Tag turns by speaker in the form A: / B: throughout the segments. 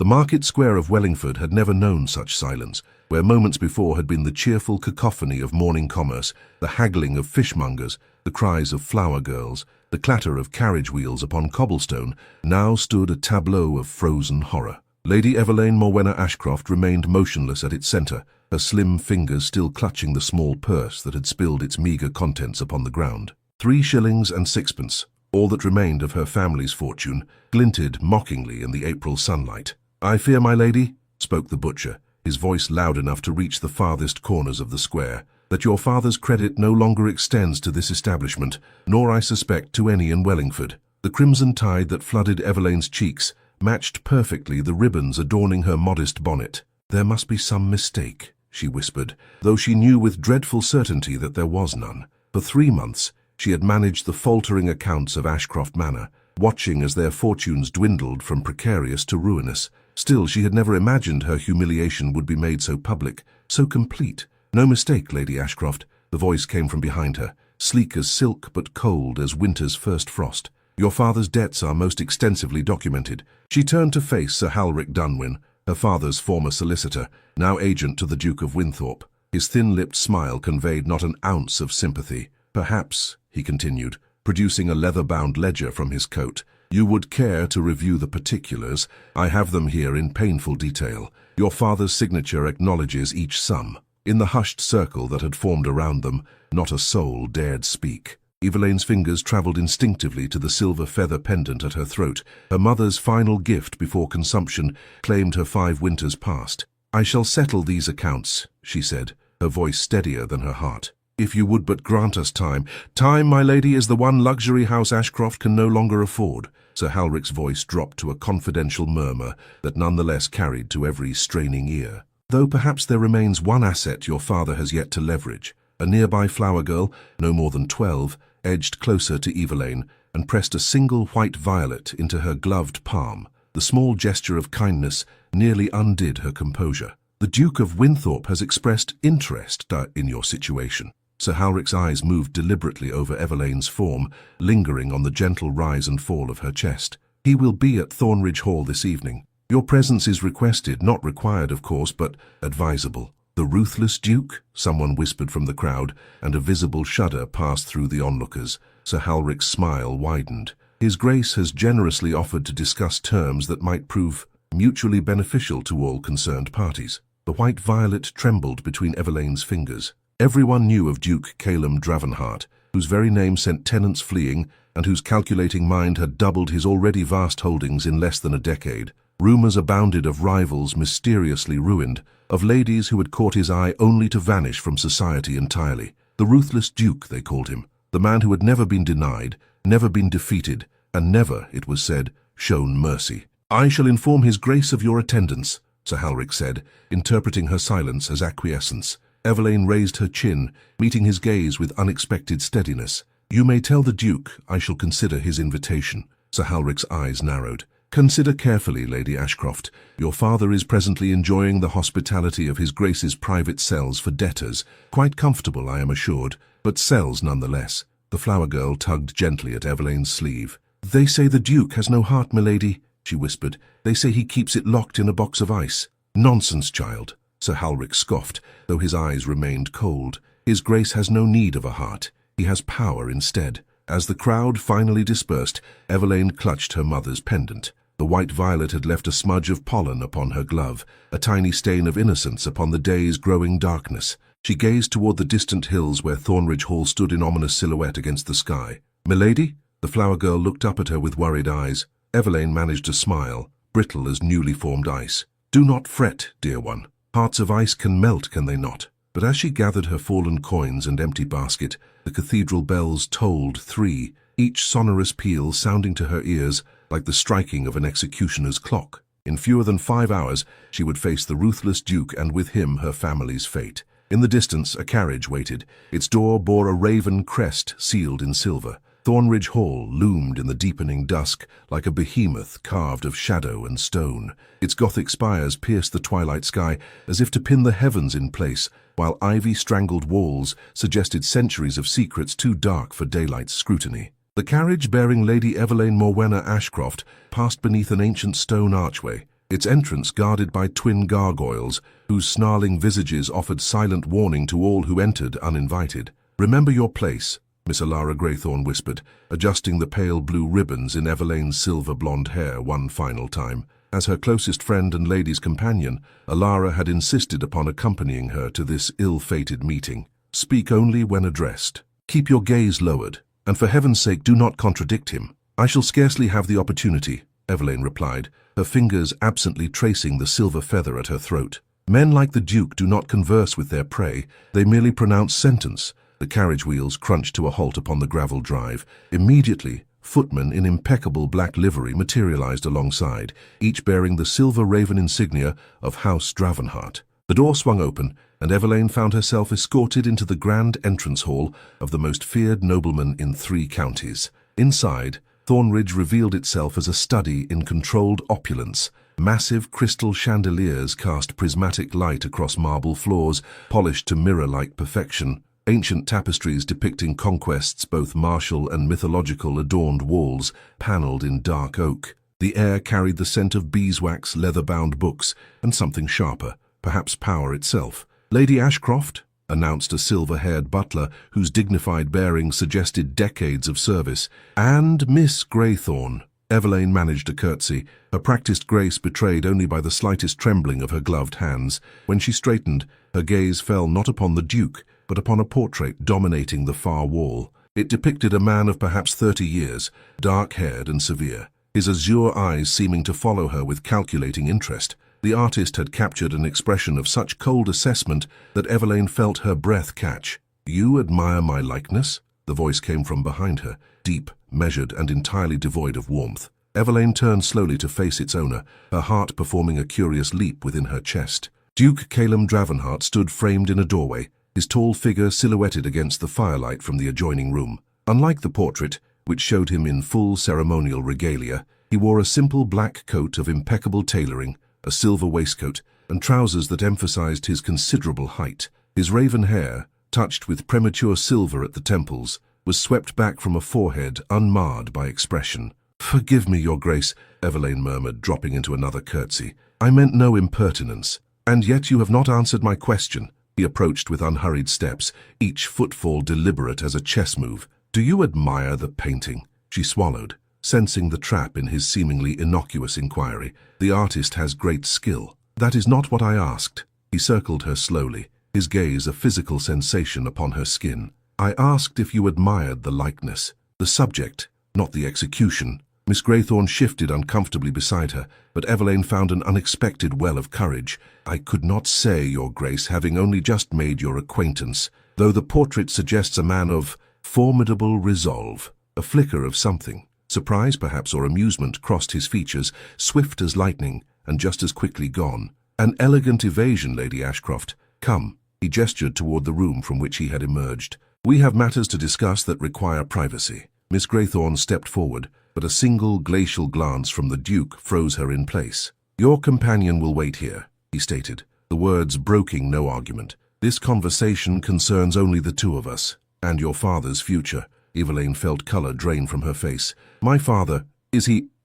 A: The market square of Wellingford had never known such silence, where moments before had been the cheerful cacophony of morning commerce, the haggling of fishmongers, the cries of flower girls, the clatter of carriage wheels upon cobblestone. Now stood a tableau of frozen horror. Lady Evelaine Morwenna Ashcroft remained motionless at its centre, her slim fingers still clutching the small purse that had spilled its meagre contents upon the ground. 3 shillings and 6pence, all that remained of her family's fortune, glinted mockingly in the April sunlight. "I fear, my lady," spoke the butcher, his voice loud enough to reach the farthest corners of the square, "that your father's credit no longer extends to this establishment, nor, I suspect, to any in Wellingford." The crimson tide that flooded Evelaine's cheeks matched perfectly the ribbons adorning her modest bonnet. "There must be some mistake," she whispered, though she knew with dreadful certainty that there was none. For 3 months she had managed the faltering accounts of Ashcroft Manor, watching as their fortunes dwindled from precarious to ruinous. Still, she had never imagined her humiliation would be made so public, so complete. "No mistake, Lady Ashcroft," the voice came from behind her, sleek as silk but cold as winter's first frost. "Your father's debts are most extensively documented." She turned to face Sir Halric Dunwyn, her father's former solicitor, now agent to the Duke of Winthorpe. His thin-lipped smile conveyed not an ounce of sympathy. "Perhaps," he continued, producing a leather-bound ledger from his coat, "you would care to review the particulars. I have them here in painful detail. Your father's signature acknowledges each sum." In the hushed circle that had formed around them, not a soul dared speak. Evelaine's fingers travelled instinctively to the silver feather pendant at her throat. Her mother's final gift before consumption claimed her 5 winters past. "I shall settle these accounts," she said, her voice steadier than her heart, "if you would but grant us time." "Time, my lady, is the one luxury House Ashcroft can no longer afford." Sir Halric's voice dropped to a confidential murmur that nonetheless carried to every straining ear. "Though perhaps there remains one asset your father has yet to leverage." A nearby flower girl, no more than 12, edged closer to Evelaine and pressed a single white violet into her gloved palm. The small gesture of kindness nearly undid her composure. "The Duke of Winthorpe has expressed interest in your situation." Sir Halric's eyes moved deliberately over Evelaine's form, lingering on the gentle rise and fall of her chest. "He will be at Thornridge Hall this evening. Your presence is requested, not required, of course, but advisable." "The ruthless Duke?" someone whispered from the crowd, and a visible shudder passed through the onlookers. Sir Halric's smile widened. "His Grace has generously offered to discuss terms that might prove mutually beneficial to all concerned parties." The white violet trembled between Evelaine's fingers. Everyone knew of Duke Calum Dravenhart, whose very name sent tenants fleeing, and whose calculating mind had doubled his already vast holdings in less than a decade. Rumours abounded of rivals mysteriously ruined, of ladies who had caught his eye only to vanish from society entirely. The ruthless Duke, they called him, the man who had never been denied, never been defeated, and never, it was said, shown mercy. "I shall inform His Grace of your attendance," Sir Halric said, interpreting her silence as acquiescence. Evelaine raised her chin, meeting his gaze with unexpected steadiness. "You may tell the Duke I shall consider his invitation." Sir Halric's eyes narrowed. "Consider carefully, Lady Ashcroft. Your father is presently enjoying the hospitality of His Grace's private cells for debtors. Quite comfortable, I am assured, but cells nonetheless." The flower girl tugged gently at Evelaine's sleeve. "They say the Duke has no heart, milady," she whispered. "They say he keeps it locked in a box of ice." "Nonsense, child," Sir Halric scoffed, though his eyes remained cold. "His Grace has no need of a heart. He has power instead." As the crowd finally dispersed, Evelaine clutched her mother's pendant. The white violet had left a smudge of pollen upon her glove, a tiny stain of innocence upon the day's growing darkness. She gazed toward the distant hills where Thornridge Hall stood in ominous silhouette against the sky. "Milady?" The flower girl looked up at her with worried eyes. Evelaine managed a smile, brittle as newly formed ice. "Do not fret, dear one. Hearts of ice can melt, can they not?" But as she gathered her fallen coins and empty basket, the cathedral bells tolled 3, each sonorous peal sounding to her ears like the striking of an executioner's clock. In fewer than 5 hours, she would face the ruthless Duke and with him her family's fate. In the distance, a carriage waited. Its door bore a raven crest sealed in silver. Thornridge Hall loomed in the deepening dusk like a behemoth carved of shadow and stone. Its Gothic spires pierced the twilight sky as if to pin the heavens in place, while ivy-strangled walls suggested centuries of secrets too dark for daylight's scrutiny. The carriage bearing Lady Evelaine Morwenna Ashcroft passed beneath an ancient stone archway. its entrance guarded by twin gargoyles, whose snarling visages offered silent warning to all who entered uninvited. "Remember your place," Miss Alara Graythorne whispered, adjusting the pale blue ribbons in Evelaine's silver-blonde hair one final time. As her closest friend and lady's companion, Alara had insisted upon accompanying her to this ill-fated meeting. "Speak only when addressed. Keep your gaze lowered, and for heaven's sake do not contradict him." "I shall scarcely have the opportunity," Evelaine replied, her fingers absently tracing the silver feather at her throat. "Men like the Duke do not converse with their prey, they merely pronounce sentence." The carriage wheels crunched to a halt upon the gravel drive. Immediately, footmen in impeccable black livery materialized alongside, each bearing the silver raven insignia of House Dravenhart. The door swung open, and Evelaine found herself escorted into the grand entrance hall of the most feared nobleman in 3 counties. Inside, Thornridge revealed itself as a study in controlled opulence. Massive crystal chandeliers cast prismatic light across marble floors, polished to mirror-like perfection. Ancient tapestries depicting conquests, both martial and mythological, adorned walls, panelled in dark oak. The air carried the scent of beeswax, leather-bound books, and something sharper, perhaps power itself. "Lady Ashcroft," announced a silver-haired butler whose dignified bearing suggested decades of service. "And Miss Graythorne." Evelaine managed a curtsy, her practiced grace betrayed only by the slightest trembling of her gloved hands. When she straightened, her gaze fell not upon the Duke, but upon a portrait dominating the far wall. It depicted a man of perhaps 30 years, dark-haired and severe, his azure eyes seeming to follow her with calculating interest. The artist had captured an expression of such cold assessment that Evelaine felt her breath catch. "You admire my likeness?" The voice came from behind her, deep, measured, and entirely devoid of warmth. Evelaine turned slowly to face its owner, her heart performing a curious leap within her chest. Duke Calum Dravenhart stood framed in a doorway, his tall figure silhouetted against the firelight from the adjoining room. Unlike the portrait, which showed him in full ceremonial regalia, he wore a simple black coat of impeccable tailoring, a silver waistcoat, and trousers that emphasized his considerable height. His raven hair, touched with premature silver at the temples, was swept back from a forehead unmarred by expression. "Forgive me, Your Grace," Evelaine murmured, dropping into another curtsy. "I meant no impertinence. And yet you have not answered my question." He approached with unhurried steps, each footfall deliberate as a chess move. "Do you admire the painting?" She swallowed, sensing the trap in his seemingly innocuous inquiry. "The artist has great skill." "That is not what I asked." He circled her slowly, his gaze a physical sensation upon her skin. "I asked if you admired the likeness, the subject, not the execution." Miss Graythorne shifted uncomfortably beside her, but Evelaine found an unexpected well of courage. "I could not say, Your Grace, having only just made your acquaintance, though the portrait suggests a man of formidable resolve." A flicker of something, surprise perhaps or amusement, crossed his features, swift as lightning, and just as quickly gone. "An elegant evasion, Lady Ashcroft. Come." He gestured toward the room from which he had emerged. "We have matters to discuss that require privacy." Miss Graythorne stepped forward, but a single glacial glance from the Duke froze her in place. "Your companion will wait here," he stated, the words broking no argument. "This conversation concerns only the two of us, and your father's future." Evelaine felt color drain from her face. "My father,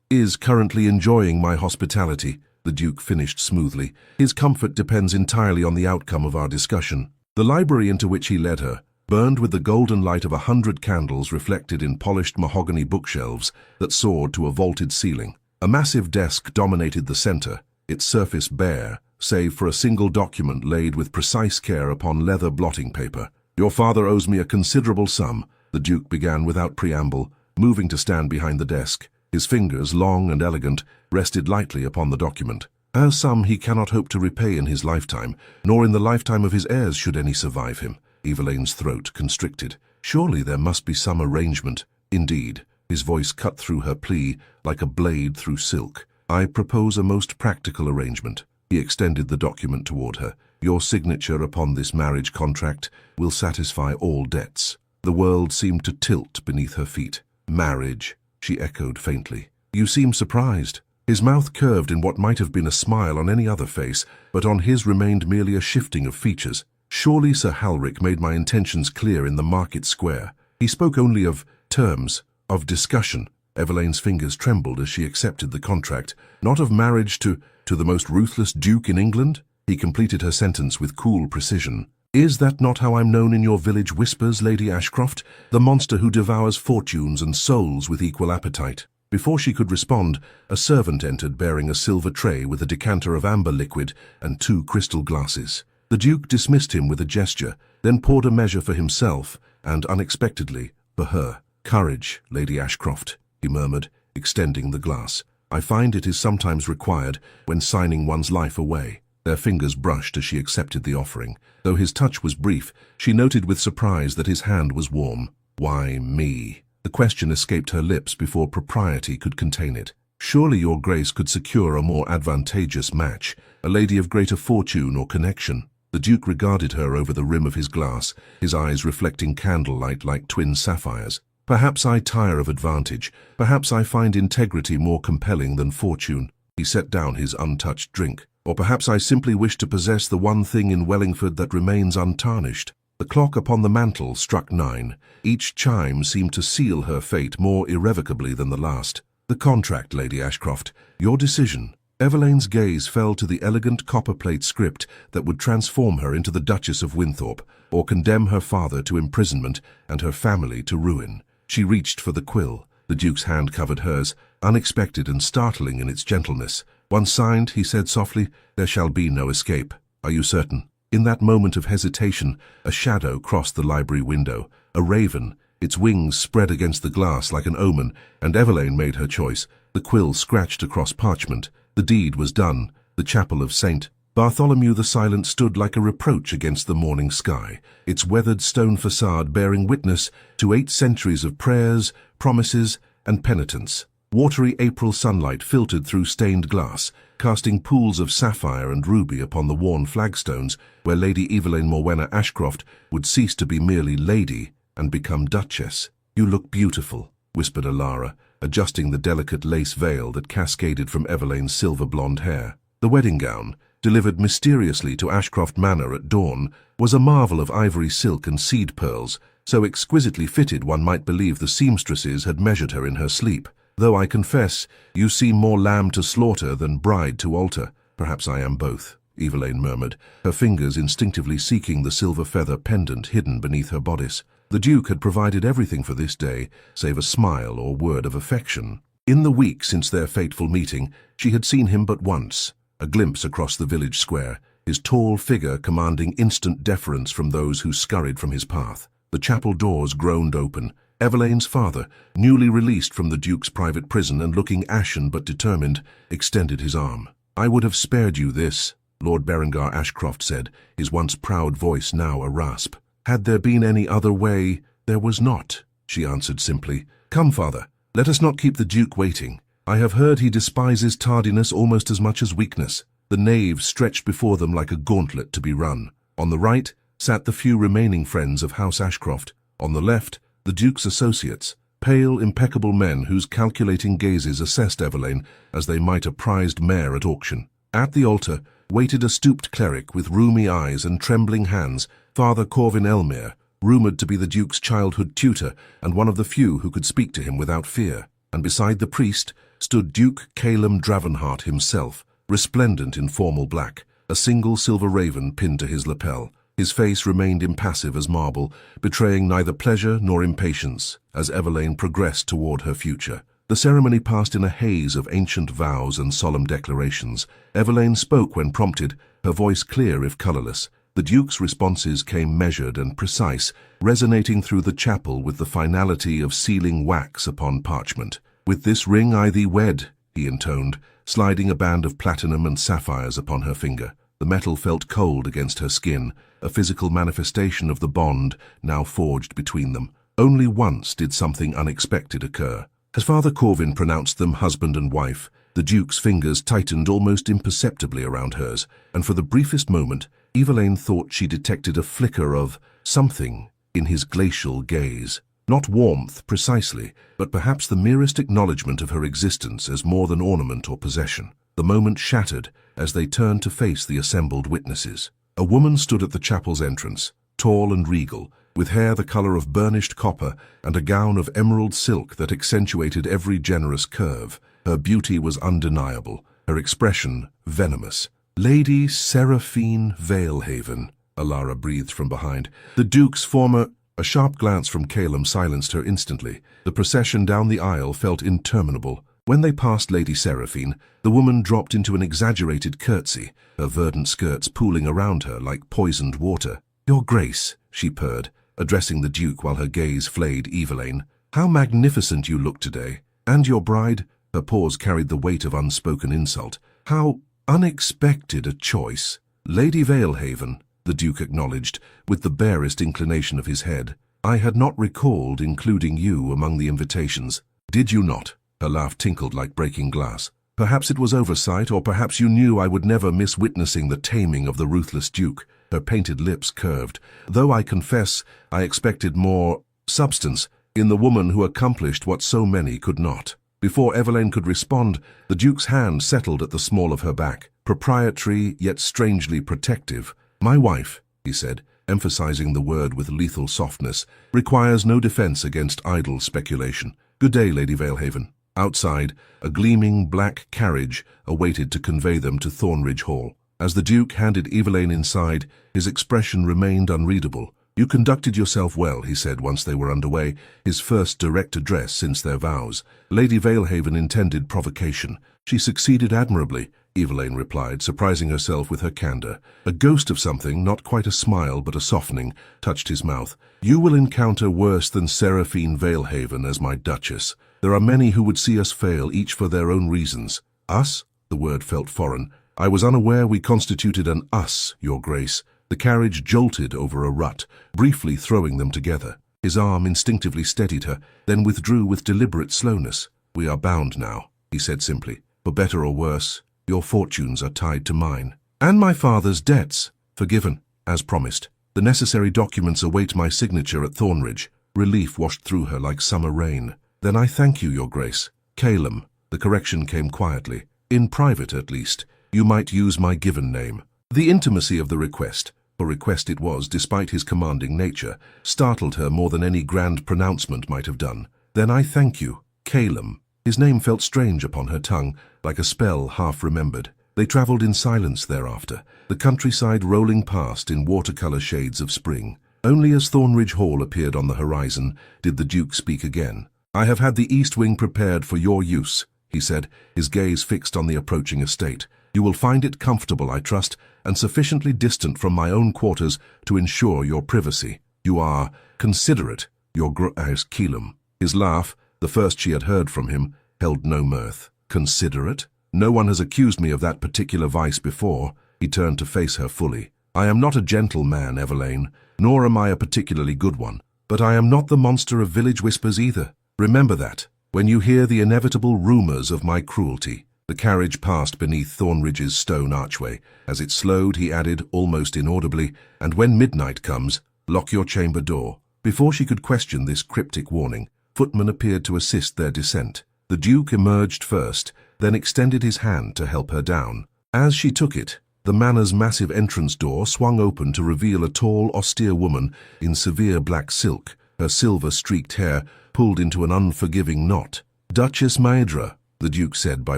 A: is currently enjoying my hospitality," the Duke finished smoothly. "His comfort depends entirely on the outcome of our discussion." The library into which he led her burned with the golden light of 100 candles reflected in polished mahogany bookshelves that soared to a vaulted ceiling. A massive desk dominated the center, its surface bare, save for a single document laid with precise care upon leather blotting paper. "Your father owes me a considerable sum," the Duke began without preamble, moving to stand behind the desk. His fingers, long and elegant, rested lightly upon the document. "A sum he cannot hope to repay in his lifetime, nor in the lifetime of his heirs should any survive him." Evelaine's throat constricted. "Surely there must be some arrangement." "Indeed." His voice cut through her plea like a blade through silk. "I propose a most practical arrangement." He extended the document toward her. "Your signature upon this marriage contract will satisfy all debts." The world seemed to tilt beneath her feet. "Marriage," she echoed faintly. "You seem surprised." His mouth curved in what might have been a smile on any other face, but on his remained merely a shifting of features. "Surely Sir Halric made my intentions clear in the market square. He spoke only of terms, of discussion." Evelaine's fingers trembled as she accepted the contract. "Not of marriage to..." To the most ruthless duke in England? He completed her sentence with cool precision. Is that not how I'm known in your village whispers, Lady Ashcroft? The monster who devours fortunes and souls with equal appetite. Before she could respond, a servant entered bearing a silver tray with a decanter of amber liquid and 2 crystal glasses. The Duke dismissed him with a gesture, then poured a measure for himself and, unexpectedly, for her. Courage, Lady Ashcroft, he murmured, extending the glass. I find it is sometimes required when signing one's life away. Their fingers brushed as she accepted the offering. Though his touch was brief, she noted with surprise that his hand was warm. Why me? The question escaped her lips before propriety could contain it. Surely your grace could secure a more advantageous match, a lady of greater fortune or connection. The Duke regarded her over the rim of his glass, his eyes reflecting candlelight like twin sapphires. Perhaps I tire of advantage. Perhaps I find integrity more compelling than fortune. He set down his untouched drink. Or perhaps I simply wish to possess the one thing in Wellingford that remains untarnished. The clock upon the mantel struck 9. Each chime seemed to seal her fate more irrevocably than the last. The contract, Lady Ashcroft. Your decision. Evelaine's gaze fell to the elegant copperplate script that would transform her into the Duchess of Winthrop, or condemn her father to imprisonment and her family to ruin. She reached for the quill. The Duke's hand covered hers, unexpected and startling in its gentleness. Once signed, he said softly, there shall be no escape. Are you certain? In that moment of hesitation, a shadow crossed the library window. A raven, its wings spread against the glass like an omen, and Evelaine made her choice. The quill scratched across parchment. The deed was done. The chapel of St. Bartholomew the Silent stood like a reproach against the morning sky, its weathered stone facade bearing witness to 8 centuries of prayers, promises, and penitence. Watery April sunlight filtered through stained glass, casting pools of sapphire and ruby upon the worn flagstones where Lady Evelaine Morwenna Ashcroft would cease to be merely lady and become duchess. You look beautiful, whispered Alara, adjusting the delicate lace veil that cascaded from Evelaine's silver-blonde hair. The wedding gown, delivered mysteriously to Ashcroft Manor at dawn, was a marvel of ivory silk and seed pearls, so exquisitely fitted one might believe the seamstresses had measured her in her sleep. Though I confess, you seem more lamb to slaughter than bride to altar. Perhaps I am both, Evelaine murmured, her fingers instinctively seeking the silver feather pendant hidden beneath her bodice. The Duke had provided everything for this day, save a smile or word of affection. In the week since their fateful meeting, she had seen him but once, a glimpse across the village square, his tall figure commanding instant deference from those who scurried from his path. The chapel doors groaned open. Evelaine's father, newly released from the Duke's private prison and looking ashen but determined, extended his arm. I would have spared you this, Lord Berengar Ashcroft said, his once proud voice now a rasp. Had there been any other way, there was not, she answered simply. Come, father, let us not keep the Duke waiting. I have heard he despises tardiness almost as much as weakness. The nave stretched before them like a gauntlet to be run. On the right sat the few remaining friends of House Ashcroft. On the left, the Duke's associates, pale, impeccable men whose calculating gazes assessed Evelaine as they might a prized mare at auction. At the altar waited a stooped cleric with rheumy eyes and trembling hands, Father Corvin Elmere, rumoured to be the Duke's childhood tutor and one of the few who could speak to him without fear. And beside the priest stood Duke Calum Dravenhart himself, resplendent in formal black, a single silver raven pinned to his lapel. His face remained impassive as marble, betraying neither pleasure nor impatience as Evelaine progressed toward her future. The ceremony passed in a haze of ancient vows and solemn declarations. Evelaine spoke when prompted, her voice clear if colourless. The Duke's responses came measured and precise, resonating through the chapel with the finality of sealing wax upon parchment. With this ring I thee wed, he intoned, sliding a band of platinum and sapphires upon her finger. The metal felt cold against her skin, a physical manifestation of the bond now forged between them. Only once did something unexpected occur. As Father Corvin pronounced them husband and wife, the Duke's fingers tightened almost imperceptibly around hers, and for the briefest moment, Evelaine thought she detected a flicker of something in his glacial gaze. Not warmth, precisely, but perhaps the merest acknowledgement of her existence as more than ornament or possession. The moment shattered as they turned to face the assembled witnesses. A woman stood at the chapel's entrance, tall and regal, with hair the colour of burnished copper and a gown of emerald silk that accentuated every generous curve. Her beauty was undeniable, her expression venomous. "Lady Seraphine Valehaven," Alara breathed from behind. The Duke's former... A sharp glance from Calum silenced her instantly. The procession down the aisle felt interminable. When they passed Lady Seraphine, the woman dropped into an exaggerated curtsy, her verdant skirts pooling around her like poisoned water. "Your Grace," she purred, addressing the Duke while her gaze flayed Evelaine. "How magnificent you look today. And your bride?" Her pause carried the weight of unspoken insult. "How unexpected a choice." "Lady Valehaven," the Duke acknowledged, with the barest inclination of his head. "I had not recalled including you among the invitations." "Did you not?" Her laugh tinkled like breaking glass. "Perhaps it was oversight, or perhaps you knew I would never miss witnessing the taming of the ruthless Duke." Her painted lips curved. "Though I confess I expected more substance in the woman who accomplished what so many could not." Before Evelaine could respond, the Duke's hand settled at the small of her back, proprietary yet strangely protective. "My wife," he said, emphasizing the word with lethal softness, "requires no defense against idle speculation. Good day, Lady Valehaven." Outside, a gleaming black carriage awaited to convey them to Thornridge Hall. As the Duke handed Evelaine inside, his expression remained unreadable. "You conducted yourself well," he said once they were underway, his first direct address since their vows. "Lady Valehaven intended provocation. She succeeded admirably," Evelaine replied, surprising herself with her candor. A ghost of something, not quite a smile but a softening, touched his mouth. "You will encounter worse than Seraphine Valehaven as my Duchess. There are many who would see us fail, each for their own reasons." "Us?" The word felt foreign. "I was unaware we constituted an us, Your Grace." The carriage jolted over a rut, briefly throwing them together. His arm instinctively steadied her, then withdrew with deliberate slowness. "We are bound now," he said simply. "For better or worse, your fortunes are tied to mine. And my father's debts. Forgiven, as promised. The necessary documents await my signature at Thornridge." Relief washed through her like summer rain. "Then I thank you, Your Grace." "Calum." The correction came quietly. "In private, at least. You might use my given name." The intimacy of the request, for request it was despite his commanding nature, startled her more than any grand pronouncement might have done. "Then I thank you, Calum." His name felt strange upon her tongue, like a spell half-remembered. They travelled in silence thereafter, the countryside rolling past in watercolour shades of spring. Only as Thornridge Hall appeared on the horizon did the Duke speak again. "I have had the east wing prepared for your use," he said, his gaze fixed on the approaching estate. "You will find it comfortable, I trust, and sufficiently distant from my own quarters to ensure your privacy. You are considerate, Your Grace Calum." His laugh, the first she had heard from him, held no mirth. "Considerate? No one has accused me of that particular vice before." He turned to face her fully. "I am not a gentle man, Evelaine, nor am I a particularly good one. But I am not the monster of village whispers either. Remember that, when you hear the inevitable rumors of my cruelty." The carriage passed beneath Thornridge's stone archway. As it slowed, he added, almost inaudibly, "And when midnight comes, lock your chamber door." Before she could question this cryptic warning, footmen appeared to assist their descent. The Duke emerged first, then extended his hand to help her down. As she took it, the manor's massive entrance door swung open to reveal a tall, austere woman in severe black silk, her silver-streaked hair pulled into an unforgiving knot. "Duchess Maedra," the Duke said by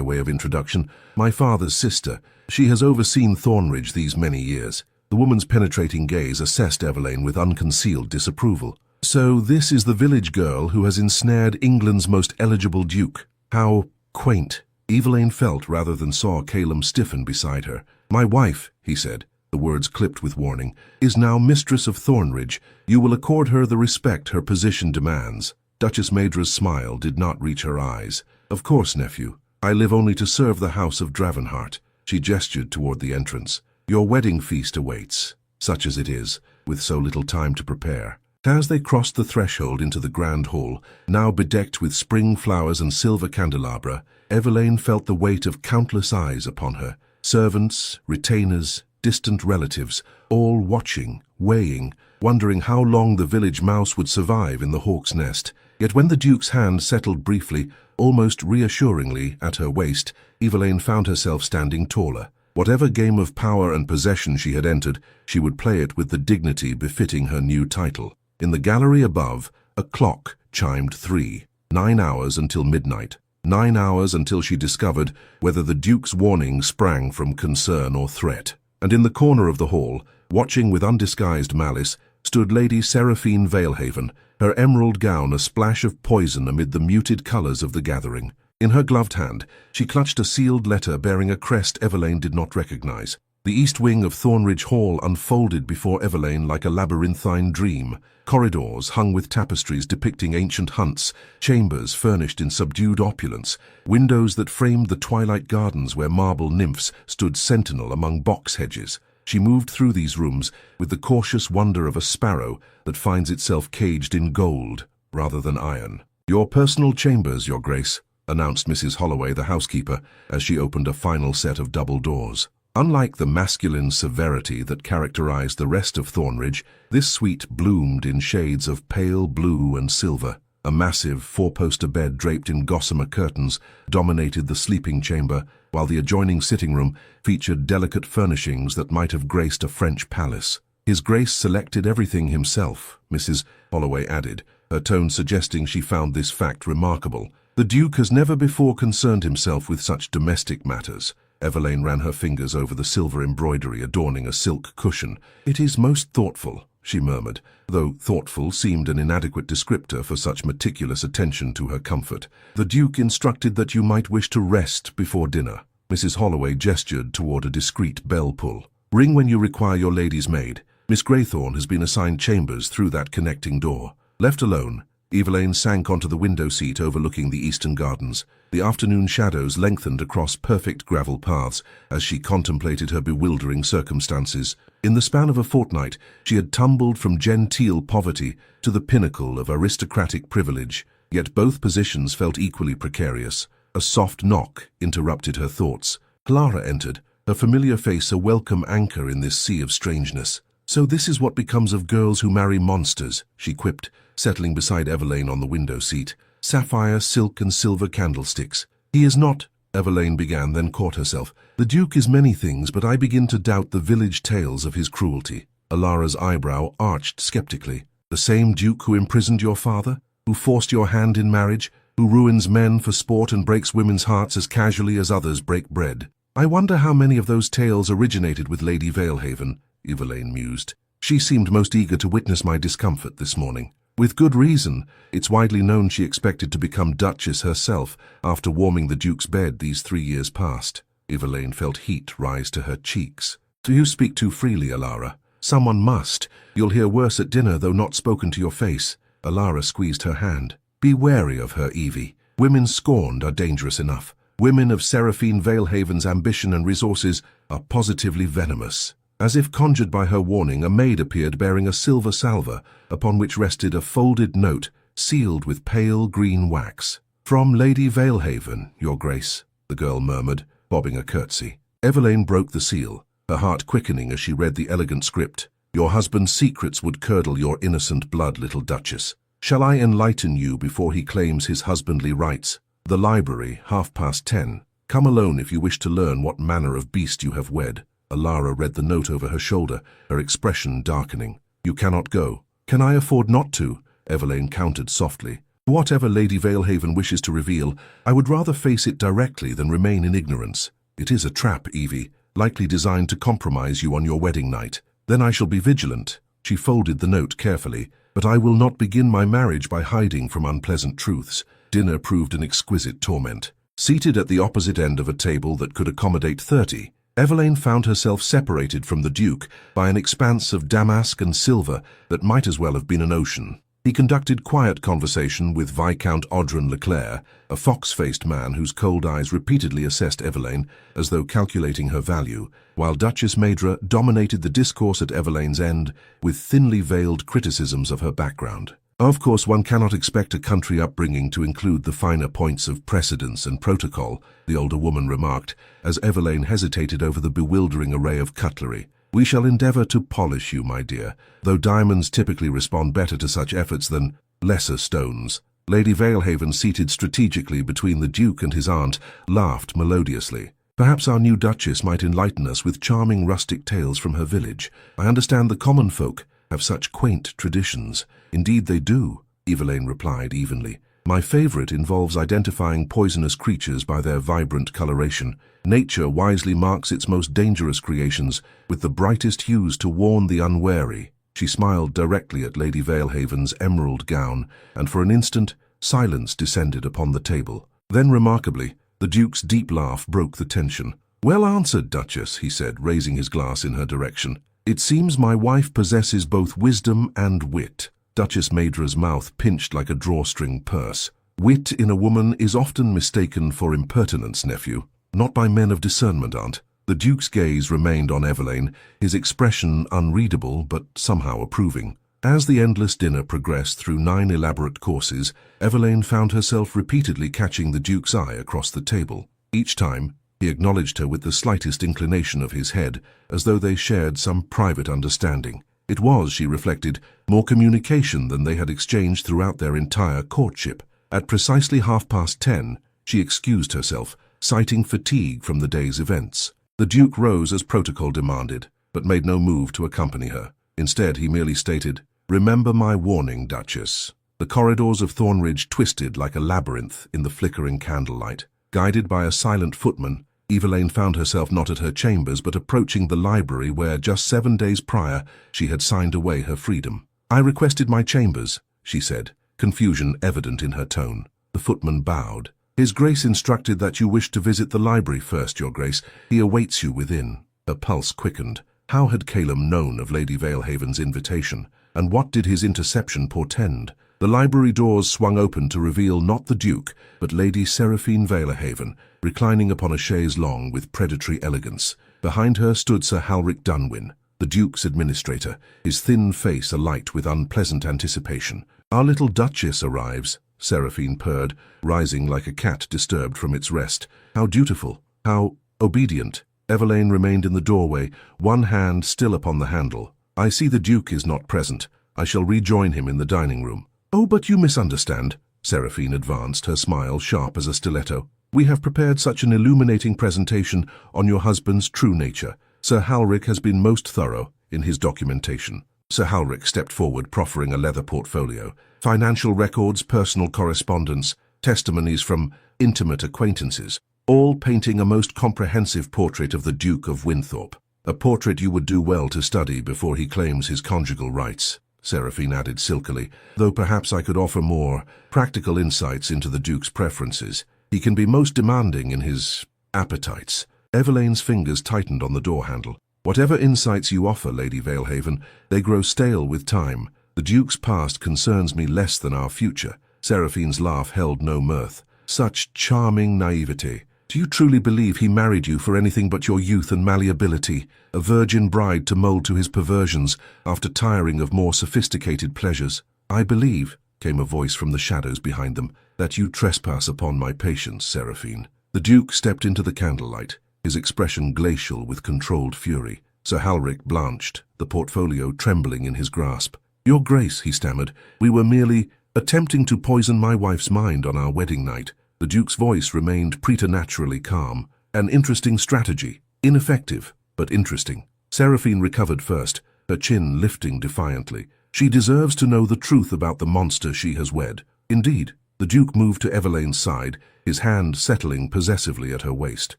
A: way of introduction, "my father's sister. She has overseen Thornridge these many years." The woman's penetrating gaze assessed Evelaine with unconcealed disapproval. "So this is the village girl who has ensnared England's most eligible duke. How quaint." Evelaine felt rather than saw Calum stiffen beside her. "My wife," he said, the words clipped with warning, "is now mistress of Thornridge. You will accord her the respect her position demands." Duchess Maedra's smile did not reach her eyes. "Of course, nephew. I live only to serve the house of Dravenhart." She gestured toward the entrance. "Your wedding feast awaits, such as it is, with so little time to prepare." As they crossed the threshold into the grand hall, now bedecked with spring flowers and silver candelabra, Evelaine felt the weight of countless eyes upon her. Servants, retainers, distant relatives, all watching, weighing, wondering how long the village mouse would survive in the hawk's nest. Yet when the Duke's hand settled briefly, almost reassuringly, at her waist, Evelaine found herself standing taller. Whatever game of power and possession she had entered, she would play it with the dignity befitting her new title. In the gallery above, a clock chimed 3, 9 hours until midnight. 9 hours until she discovered whether the Duke's warning sprang from concern or threat. And in the corner of the hall, watching with undisguised malice, stood Lady Seraphine Valehaven, her emerald gown a splash of poison amid the muted colours of the gathering. In her gloved hand, she clutched a sealed letter bearing a crest Evelaine did not recognize. The east wing of Thornridge Hall unfolded before Evelaine like a labyrinthine dream. Corridors hung with tapestries depicting ancient hunts, chambers furnished in subdued opulence, windows that framed the twilight gardens where marble nymphs stood sentinel among box hedges. She moved through these rooms with the cautious wonder of a sparrow that finds itself caged in gold rather than iron. "Your personal chambers, Your Grace," announced Mrs. Holloway, the housekeeper, as she opened a final set of double doors. Unlike the masculine severity that characterized the rest of Thornridge, this suite bloomed in shades of pale blue and silver. A massive four-poster bed draped in gossamer curtains dominated the sleeping chamber, while the adjoining sitting room featured delicate furnishings that might have graced a French palace. "His Grace selected everything himself," Mrs. Holloway added, her tone suggesting she found this fact remarkable. "The Duke has never before concerned himself with such domestic matters." Evelaine ran her fingers over the silver embroidery adorning a silk cushion. "It is most thoughtful," she murmured, though thoughtful seemed an inadequate descriptor for such meticulous attention to her comfort. "The Duke instructed that you might wish to rest before dinner." Mrs. Holloway gestured toward a discreet bell pull. "Ring when you require your lady's maid. Miss Graythorne has been assigned chambers through that connecting door." Left alone, Evelaine sank onto the window seat overlooking the eastern gardens. The afternoon shadows lengthened across perfect gravel paths as she contemplated her bewildering circumstances. In the span of a fortnight, she had tumbled from genteel poverty to the pinnacle of aristocratic privilege, yet both positions felt equally precarious. A soft knock interrupted her thoughts. Clara entered, her familiar face a welcome anchor in this sea of strangeness. "So this is what becomes of girls who marry monsters," she quipped, settling beside Evelaine on the window seat. "Sapphire, silk, and silver candlesticks." "He is not," Evelaine began, then caught herself. "The Duke is many things, but I begin to doubt the village tales of his cruelty." Alara's eyebrow arched skeptically. "The same Duke who imprisoned your father? Who forced your hand in marriage? Who ruins men for sport and breaks women's hearts as casually as others break bread? I wonder how many of those tales originated with Lady Valehaven," Evelaine mused. "She seemed most eager to witness my discomfort this morning." With good reason. It's widely known she expected to become Duchess herself after warming the Duke's bed these 3 years past. Evelaine felt heat rise to her cheeks. "Do you speak too freely, Alara? Someone must. You'll hear worse at dinner, though not spoken to your face." Alara squeezed her hand. "Be wary of her, Evie. Women scorned are dangerous enough. Women of Seraphine Valehaven's ambition and resources are positively venomous." As if conjured by her warning, a maid appeared bearing a silver salver, upon which rested a folded note sealed with pale green wax. "From Lady Valehaven, Your Grace," the girl murmured, bobbing a curtsy. Evelaine broke the seal, her heart quickening as she read the elegant script. "Your husband's secrets would curdle your innocent blood, little Duchess. Shall I enlighten you before he claims his husbandly rights? The library, 10:30. Come alone if you wish to learn what manner of beast you have wed." Alara read the note over her shoulder, her expression darkening. "You cannot go." "Can I afford not to?" Evelaine countered softly. "Whatever Lady Valehaven wishes to reveal, I would rather face it directly than remain in ignorance. It is a trap, Evie, likely designed to compromise you on your wedding night. Then I shall be vigilant." She folded the note carefully. "But I will not begin my marriage by hiding from unpleasant truths." Dinner proved an exquisite torment. Seated at the opposite end of a table that could accommodate 30, Evelaine found herself separated from the Duke by an expanse of damask and silver that might as well have been an ocean. He conducted quiet conversation with Viscount Audran Leclerc, a fox-faced man whose cold eyes repeatedly assessed Evelaine as though calculating her value, while Duchess Maidra dominated the discourse at Evelaine's end with thinly veiled criticisms of her background. Of course, one cannot expect a country upbringing to include the finer points of precedence and protocol, the older woman remarked, as Evelaine hesitated over the bewildering array of cutlery. "We shall endeavour to polish you, my dear, though diamonds typically respond better to such efforts than lesser stones." Lady Valehaven, seated strategically between the Duke and his aunt, laughed melodiously. "Perhaps our new Duchess might enlighten us with charming rustic tales from her village. I understand the common folk have such quaint traditions." "Indeed they do," Evelaine replied evenly. My favorite involves identifying poisonous creatures by their vibrant coloration. Nature wisely marks its most dangerous creations with the brightest hues to warn the unwary. She smiled directly at Lady Valehaven's emerald gown, and for an instant, silence descended upon the table. Then, remarkably, the Duke's deep laugh broke the tension. "Well answered, Duchess," he said, raising his glass in her direction. "It seems my wife possesses both wisdom and wit." Duchess Maedra's mouth pinched like a drawstring purse. "Wit in a woman is often mistaken for impertinence, nephew. Not by men of discernment, aunt." The Duke's gaze remained on Evelaine, his expression unreadable but somehow approving. As the endless dinner progressed through 9 elaborate courses, Evelaine found herself repeatedly catching the Duke's eye across the table. Each time, he acknowledged her with the slightest inclination of his head, as though they shared some private understanding. It was, she reflected, more communication than they had exchanged throughout their entire courtship. At precisely 10:30, she excused herself, citing fatigue from the day's events. The Duke rose as protocol demanded, but made no move to accompany her. Instead, he merely stated, "Remember my warning, Duchess." The corridors of Thornridge twisted like a labyrinth in the flickering candlelight. Guided by a silent footman, Evelaine found herself not at her chambers but approaching the library where, just 7 days prior, she had signed away her freedom. "I requested my chambers," she said, confusion evident in her tone. The footman bowed. "His Grace instructed that you wished to visit the library first, Your Grace. He awaits you within." Her pulse quickened. How had Calum known of Lady Valehaven's invitation, and what did his interception portend? The library doors swung open to reveal not the Duke, but Lady Seraphine Valehaven, reclining upon a chaise longue with predatory elegance. Behind her stood Sir Halric Dunwyn, the Duke's administrator, his thin face alight with unpleasant anticipation. "Our little Duchess arrives," Seraphine purred, rising like a cat disturbed from its rest. "How dutiful, how obedient." Evelaine remained in the doorway, one hand still upon the handle. "I see the Duke is not present. I shall rejoin him in the dining room." "Oh, but you misunderstand." Seraphine advanced, her smile sharp as a stiletto. "We have prepared such an illuminating presentation on your husband's true nature. Sir Halric has been most thorough in his documentation." Sir Halric stepped forward, proffering a leather portfolio. Financial records, personal correspondence, testimonies from intimate acquaintances, all painting a most comprehensive portrait of the Duke of Winthorpe. "A portrait you would do well to study before he claims his conjugal rights," Seraphine added silkily, "though perhaps I could offer more practical insights into the Duke's preferences. He can be most demanding in his appetites." Evelaine's fingers tightened on the door handle. "Whatever insights you offer, Lady Valehaven, they grow stale with time. The Duke's past concerns me less than our future." Seraphine's laugh held no mirth. "Such charming naivete. Do you truly believe he married you for anything but your youth and malleability, a virgin bride to mold to his perversions after tiring of more sophisticated pleasures?" "I believe," came a voice from the shadows behind them, "that you trespass upon my patience, Seraphine." The Duke stepped into the candlelight, his expression glacial with controlled fury. Sir Halric blanched, the portfolio trembling in his grasp. "Your Grace," he stammered, "we were merely attempting to poison my wife's mind on our wedding night." The Duke's voice remained preternaturally calm. "An interesting strategy. Ineffective, but interesting." Seraphine recovered first, her chin lifting defiantly. "She deserves to know the truth about the monster she has wed." "Indeed." The Duke moved to Evelaine's side, his hand settling possessively at her waist.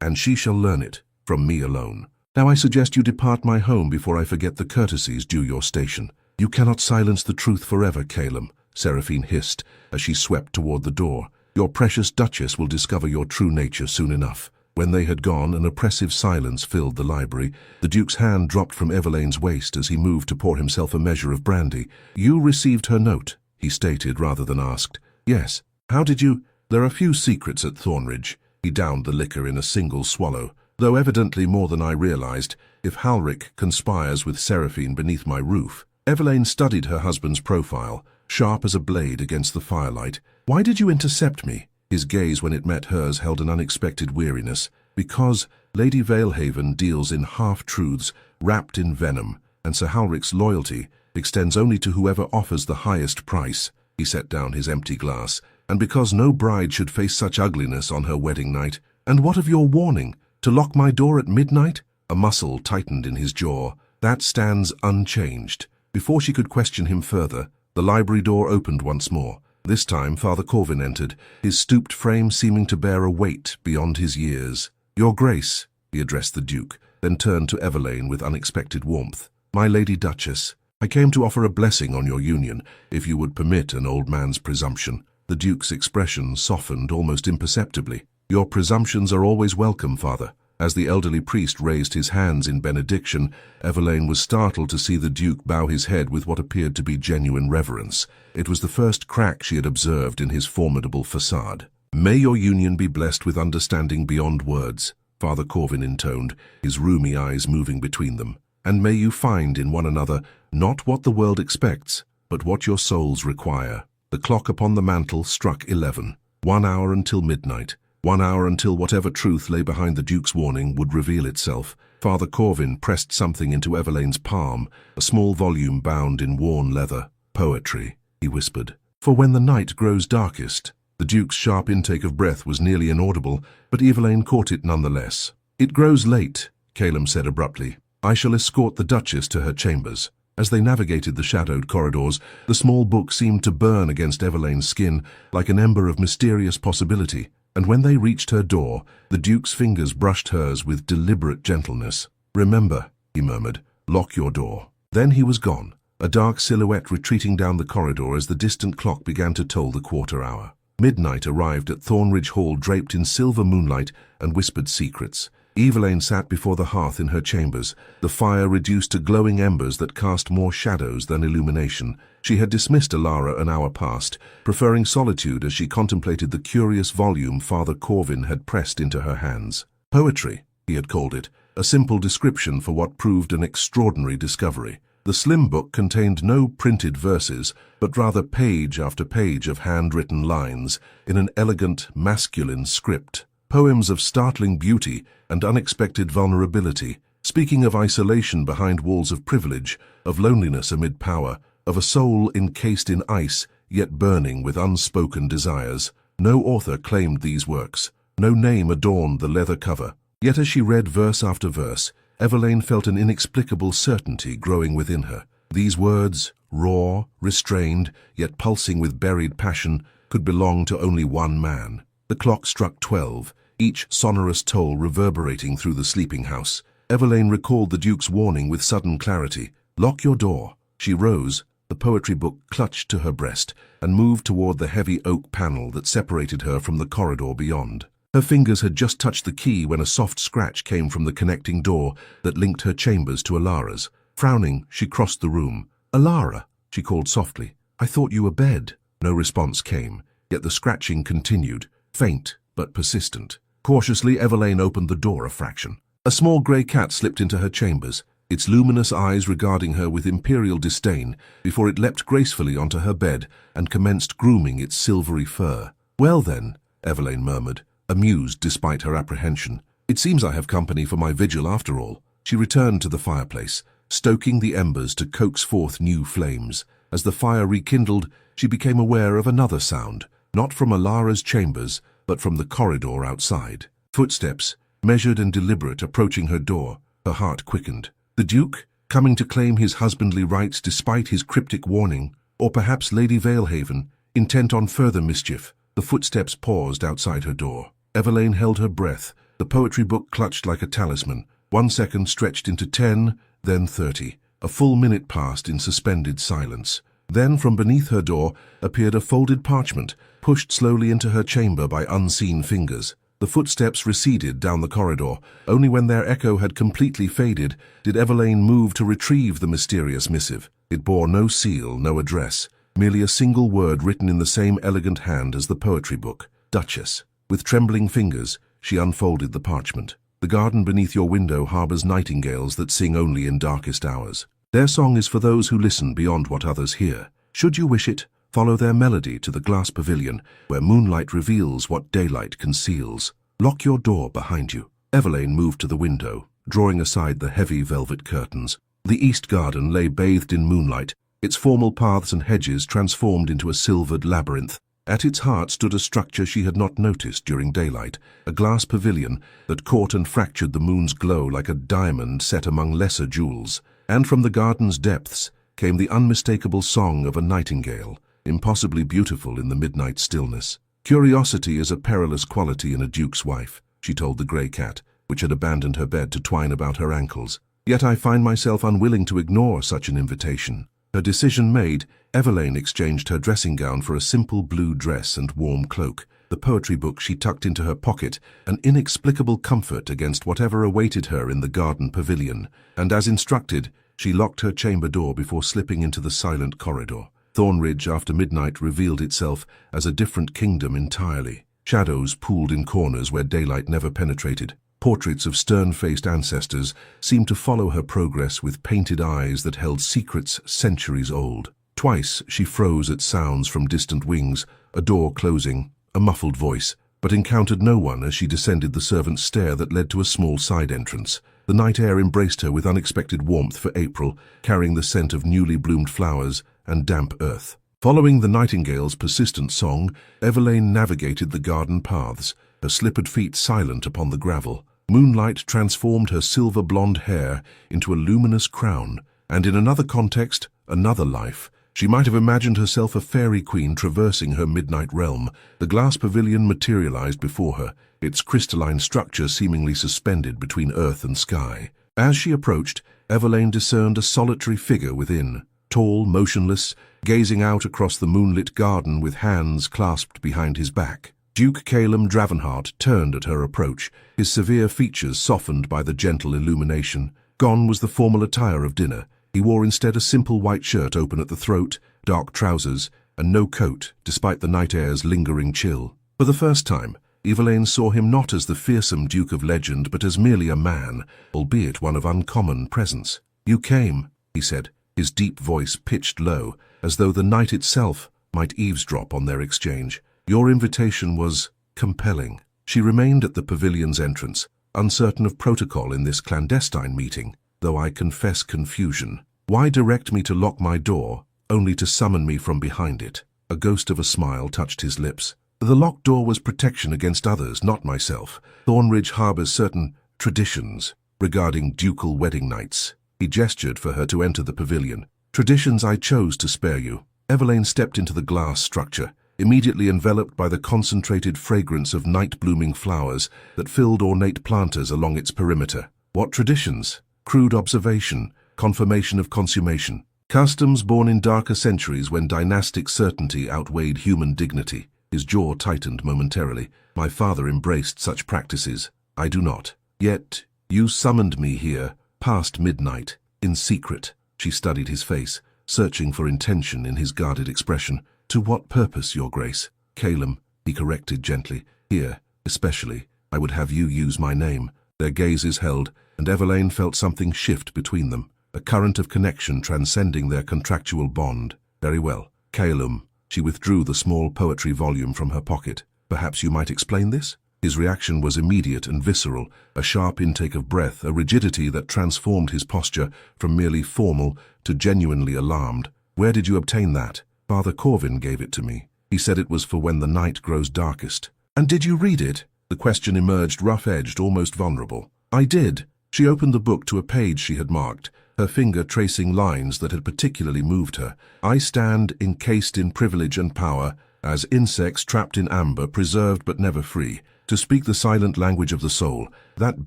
A: "And she shall learn it, from me alone. Now I suggest you depart my home before I forget the courtesies due your station." "You cannot silence the truth forever, Calum," Seraphine hissed as she swept toward the door. "Your precious Duchess will discover your true nature soon enough." When they had gone, an oppressive silence filled the library. The Duke's hand dropped from Evelaine's waist as he moved to pour himself a measure of brandy. "You received her note," he stated rather than asked. "Yes. How did you—" "There are few secrets at Thornridge." He downed the liquor in a single swallow. "Though evidently more than I realized, if Halric conspires with Seraphine beneath my roof." Evelaine studied her husband's profile, sharp as a blade against the firelight. "Why did you intercept me?" His gaze, when it met hers, held an unexpected weariness. "Because Lady Valehaven deals in half-truths wrapped in venom, and Sir Halric's loyalty extends only to whoever offers the highest price." He set down his empty glass. "And because no bride should face such ugliness on her wedding night." "And what of your warning? To lock my door at midnight?" A muscle tightened in his jaw. "That stands unchanged." Before she could question him further, the library door opened once more. This time Father Corvin entered, his stooped frame seeming to bear a weight beyond his years. "Your Grace," he addressed the Duke, then turned to Evelaine with unexpected warmth. "My Lady Duchess, I came to offer a blessing on your union, if you would permit an old man's presumption." The Duke's expression softened almost imperceptibly. "Your presumptions are always welcome, Father." As the elderly priest raised his hands in benediction, Evelaine was startled to see the Duke bow his head with what appeared to be genuine reverence. It was the first crack she had observed in his formidable facade. "May your union be blessed with understanding beyond words," Father Corvin intoned, his rheumy eyes moving between them. "And may you find in one another not what the world expects, but what your souls require." The clock upon the mantel struck 11. 1 hour until midnight. 1 hour until whatever truth lay behind the Duke's warning would reveal itself. Father Corvin pressed something into Evelaine's palm, a small volume bound in worn leather. "Poetry," he whispered. "For when the night grows darkest." The Duke's sharp intake of breath was nearly inaudible, but Evelaine caught it nonetheless. "It grows late," Calum said abruptly. "I shall escort the Duchess to her chambers." As they navigated the shadowed corridors, the small book seemed to burn against Evelaine's skin like an ember of mysterious possibility. And when they reached her door, the Duke's fingers brushed hers with deliberate gentleness. "Remember," he murmured, "lock your door." Then he was gone, a dark silhouette retreating down the corridor as the distant clock began to toll the quarter hour. Midnight arrived at Thornridge Hall draped in silver moonlight and whispered secrets. Evelaine sat before the hearth in her chambers, the fire reduced to glowing embers that cast more shadows than illumination. She had dismissed Alara an hour past, preferring solitude as she contemplated the curious volume Father Corvin had pressed into her hands. "Poetry," he had called it, a simple description for what proved an extraordinary discovery. The slim book contained no printed verses, but rather page after page of handwritten lines in an elegant, masculine script. Poems of startling beauty and unexpected vulnerability, speaking of isolation behind walls of privilege, of loneliness amid power, of a soul encased in ice, yet burning with unspoken desires. No author claimed these works. No name adorned the leather cover. Yet as she read verse after verse, Evelaine felt an inexplicable certainty growing within her. These words, raw, restrained, yet pulsing with buried passion, could belong to only one man. The clock struck 12, each sonorous toll reverberating through the sleeping house. Evelaine recalled the Duke's warning with sudden clarity. "Lock your door." She rose, the poetry book clutched to her breast, and moved toward the heavy oak panel that separated her from the corridor beyond. Her fingers had just touched the key when a soft scratch came from the connecting door that linked her chambers to Alara's. Frowning, she crossed the room. "Alara," she called softly. "I thought you were bed." No response came, yet the scratching continued, faint but persistent. Cautiously, Evelaine opened the door a fraction. A small grey cat slipped into her chambers, its luminous eyes regarding her with imperial disdain, before it leapt gracefully onto her bed and commenced grooming its silvery fur. "Well then," Evelaine murmured, amused despite her apprehension. "It seems I have company for my vigil after all." She returned to the fireplace, stoking the embers to coax forth new flames. As the fire rekindled, she became aware of another sound, not from Alara's chambers, but from the corridor outside. Footsteps, measured and deliberate, approaching her door. Her heart quickened. The Duke, coming to claim his husbandly rights despite his cryptic warning, or perhaps Lady Valehaven, intent on further mischief. The footsteps paused outside her door. Evelaine held her breath, the poetry book clutched like a talisman. 1 second stretched into 10, then 30. A full minute passed in suspended silence. Then from beneath her door appeared a folded parchment, pushed slowly into her chamber by unseen fingers. The footsteps receded down the corridor. Only when their echo had completely faded did Evelaine move to retrieve the mysterious missive. It bore no seal, no address, merely a single word written in the same elegant hand as the poetry book. "Duchess." With trembling fingers, she unfolded the parchment. "The garden beneath your window harbors nightingales that sing only in darkest hours. Their song is for those who listen beyond what others hear. Should you wish it, follow their melody to the glass pavilion, where moonlight reveals what daylight conceals. Lock your door behind you." Evelaine moved to the window, drawing aside the heavy velvet curtains. The east garden lay bathed in moonlight, its formal paths and hedges transformed into a silvered labyrinth. At its heart stood a structure she had not noticed during daylight, a glass pavilion that caught and fractured the moon's glow like a diamond set among lesser jewels. And from the garden's depths came the unmistakable song of a nightingale, impossibly beautiful in the midnight stillness. Curiosity is a perilous quality in a duke's wife, she told the grey cat, which had abandoned her bed to twine about her ankles. Yet I find myself unwilling to ignore such an invitation. Her decision made, Evelaine exchanged her dressing gown for a simple blue dress and warm cloak, the poetry book she tucked into her pocket, an inexplicable comfort against whatever awaited her in the garden pavilion, and as instructed, she locked her chamber door before slipping into the silent corridor. Thornridge after midnight revealed itself as a different kingdom entirely. Shadows pooled in corners where daylight never penetrated. Portraits of stern-faced ancestors seemed to follow her progress with painted eyes that held secrets centuries old. Twice she froze at sounds from distant wings, a door closing, a muffled voice, but encountered no one as she descended the servant's stair that led to a small side entrance. The night air embraced her with unexpected warmth for April, carrying the scent of newly bloomed flowers and damp earth. Following the nightingale's persistent song, Evelaine navigated the garden paths, her slippered feet silent upon the gravel. Moonlight transformed her silver blonde hair into a luminous crown, and in another context, another life, she might have imagined herself a fairy queen traversing her midnight realm. The glass pavilion materialized before her, its crystalline structure seemingly suspended between earth and sky. As she approached, Evelaine discerned a solitary figure within, tall, motionless, gazing out across the moonlit garden with hands clasped behind his back. Duke Calum Dravenheart turned at her approach, his severe features softened by the gentle illumination. Gone was the formal attire of dinner. He wore instead a simple white shirt open at the throat, dark trousers, and no coat, despite the night air's lingering chill. For the first time, Evelaine saw him not as the fearsome Duke of legend, but as merely a man, albeit one of uncommon presence. "You came," he said, his deep voice pitched low, as though the night itself might eavesdrop on their exchange. "Your invitation was compelling." She remained at the pavilion's entrance, uncertain of protocol in this clandestine meeting, though I confess confusion. Why direct me to lock my door, only to summon me from behind it? A ghost of a smile touched his lips. The locked door was protection against others, not myself. Thornridge harbors certain traditions regarding ducal wedding nights. He gestured for her to enter the pavilion. "Traditions I chose to spare you." Evelaine stepped into the glass structure, immediately enveloped by the concentrated fragrance of night-blooming flowers that filled ornate planters along its perimeter. What traditions? Crude observation, confirmation of consummation. Customs born in darker centuries when dynastic certainty outweighed human dignity. His jaw tightened momentarily. My father embraced such practices. I do not. Yet, you summoned me here, past midnight, in secret. She studied his face, searching for intention in his guarded expression. "To what purpose, Your Grace?" "Calum," he corrected gently. "Here, especially, I would have you use my name." Their gazes held, and Evelaine felt something shift between them, a current of connection transcending their contractual bond. "Very well, Calum." She withdrew the small poetry volume from her pocket. "Perhaps you might explain this?" His reaction was immediate and visceral, a sharp intake of breath, a rigidity that transformed his posture from merely formal to genuinely alarmed. "Where did you obtain that?" "Father Corvin gave it to me. He said it was for when the night grows darkest." "And did you read it?" The question emerged rough-edged, almost vulnerable. "I did." She opened the book to a page she had marked, her finger tracing lines that had particularly moved her. "I stand encased in privilege and power, as insects trapped in amber, preserved but never free, to speak the silent language of the soul, that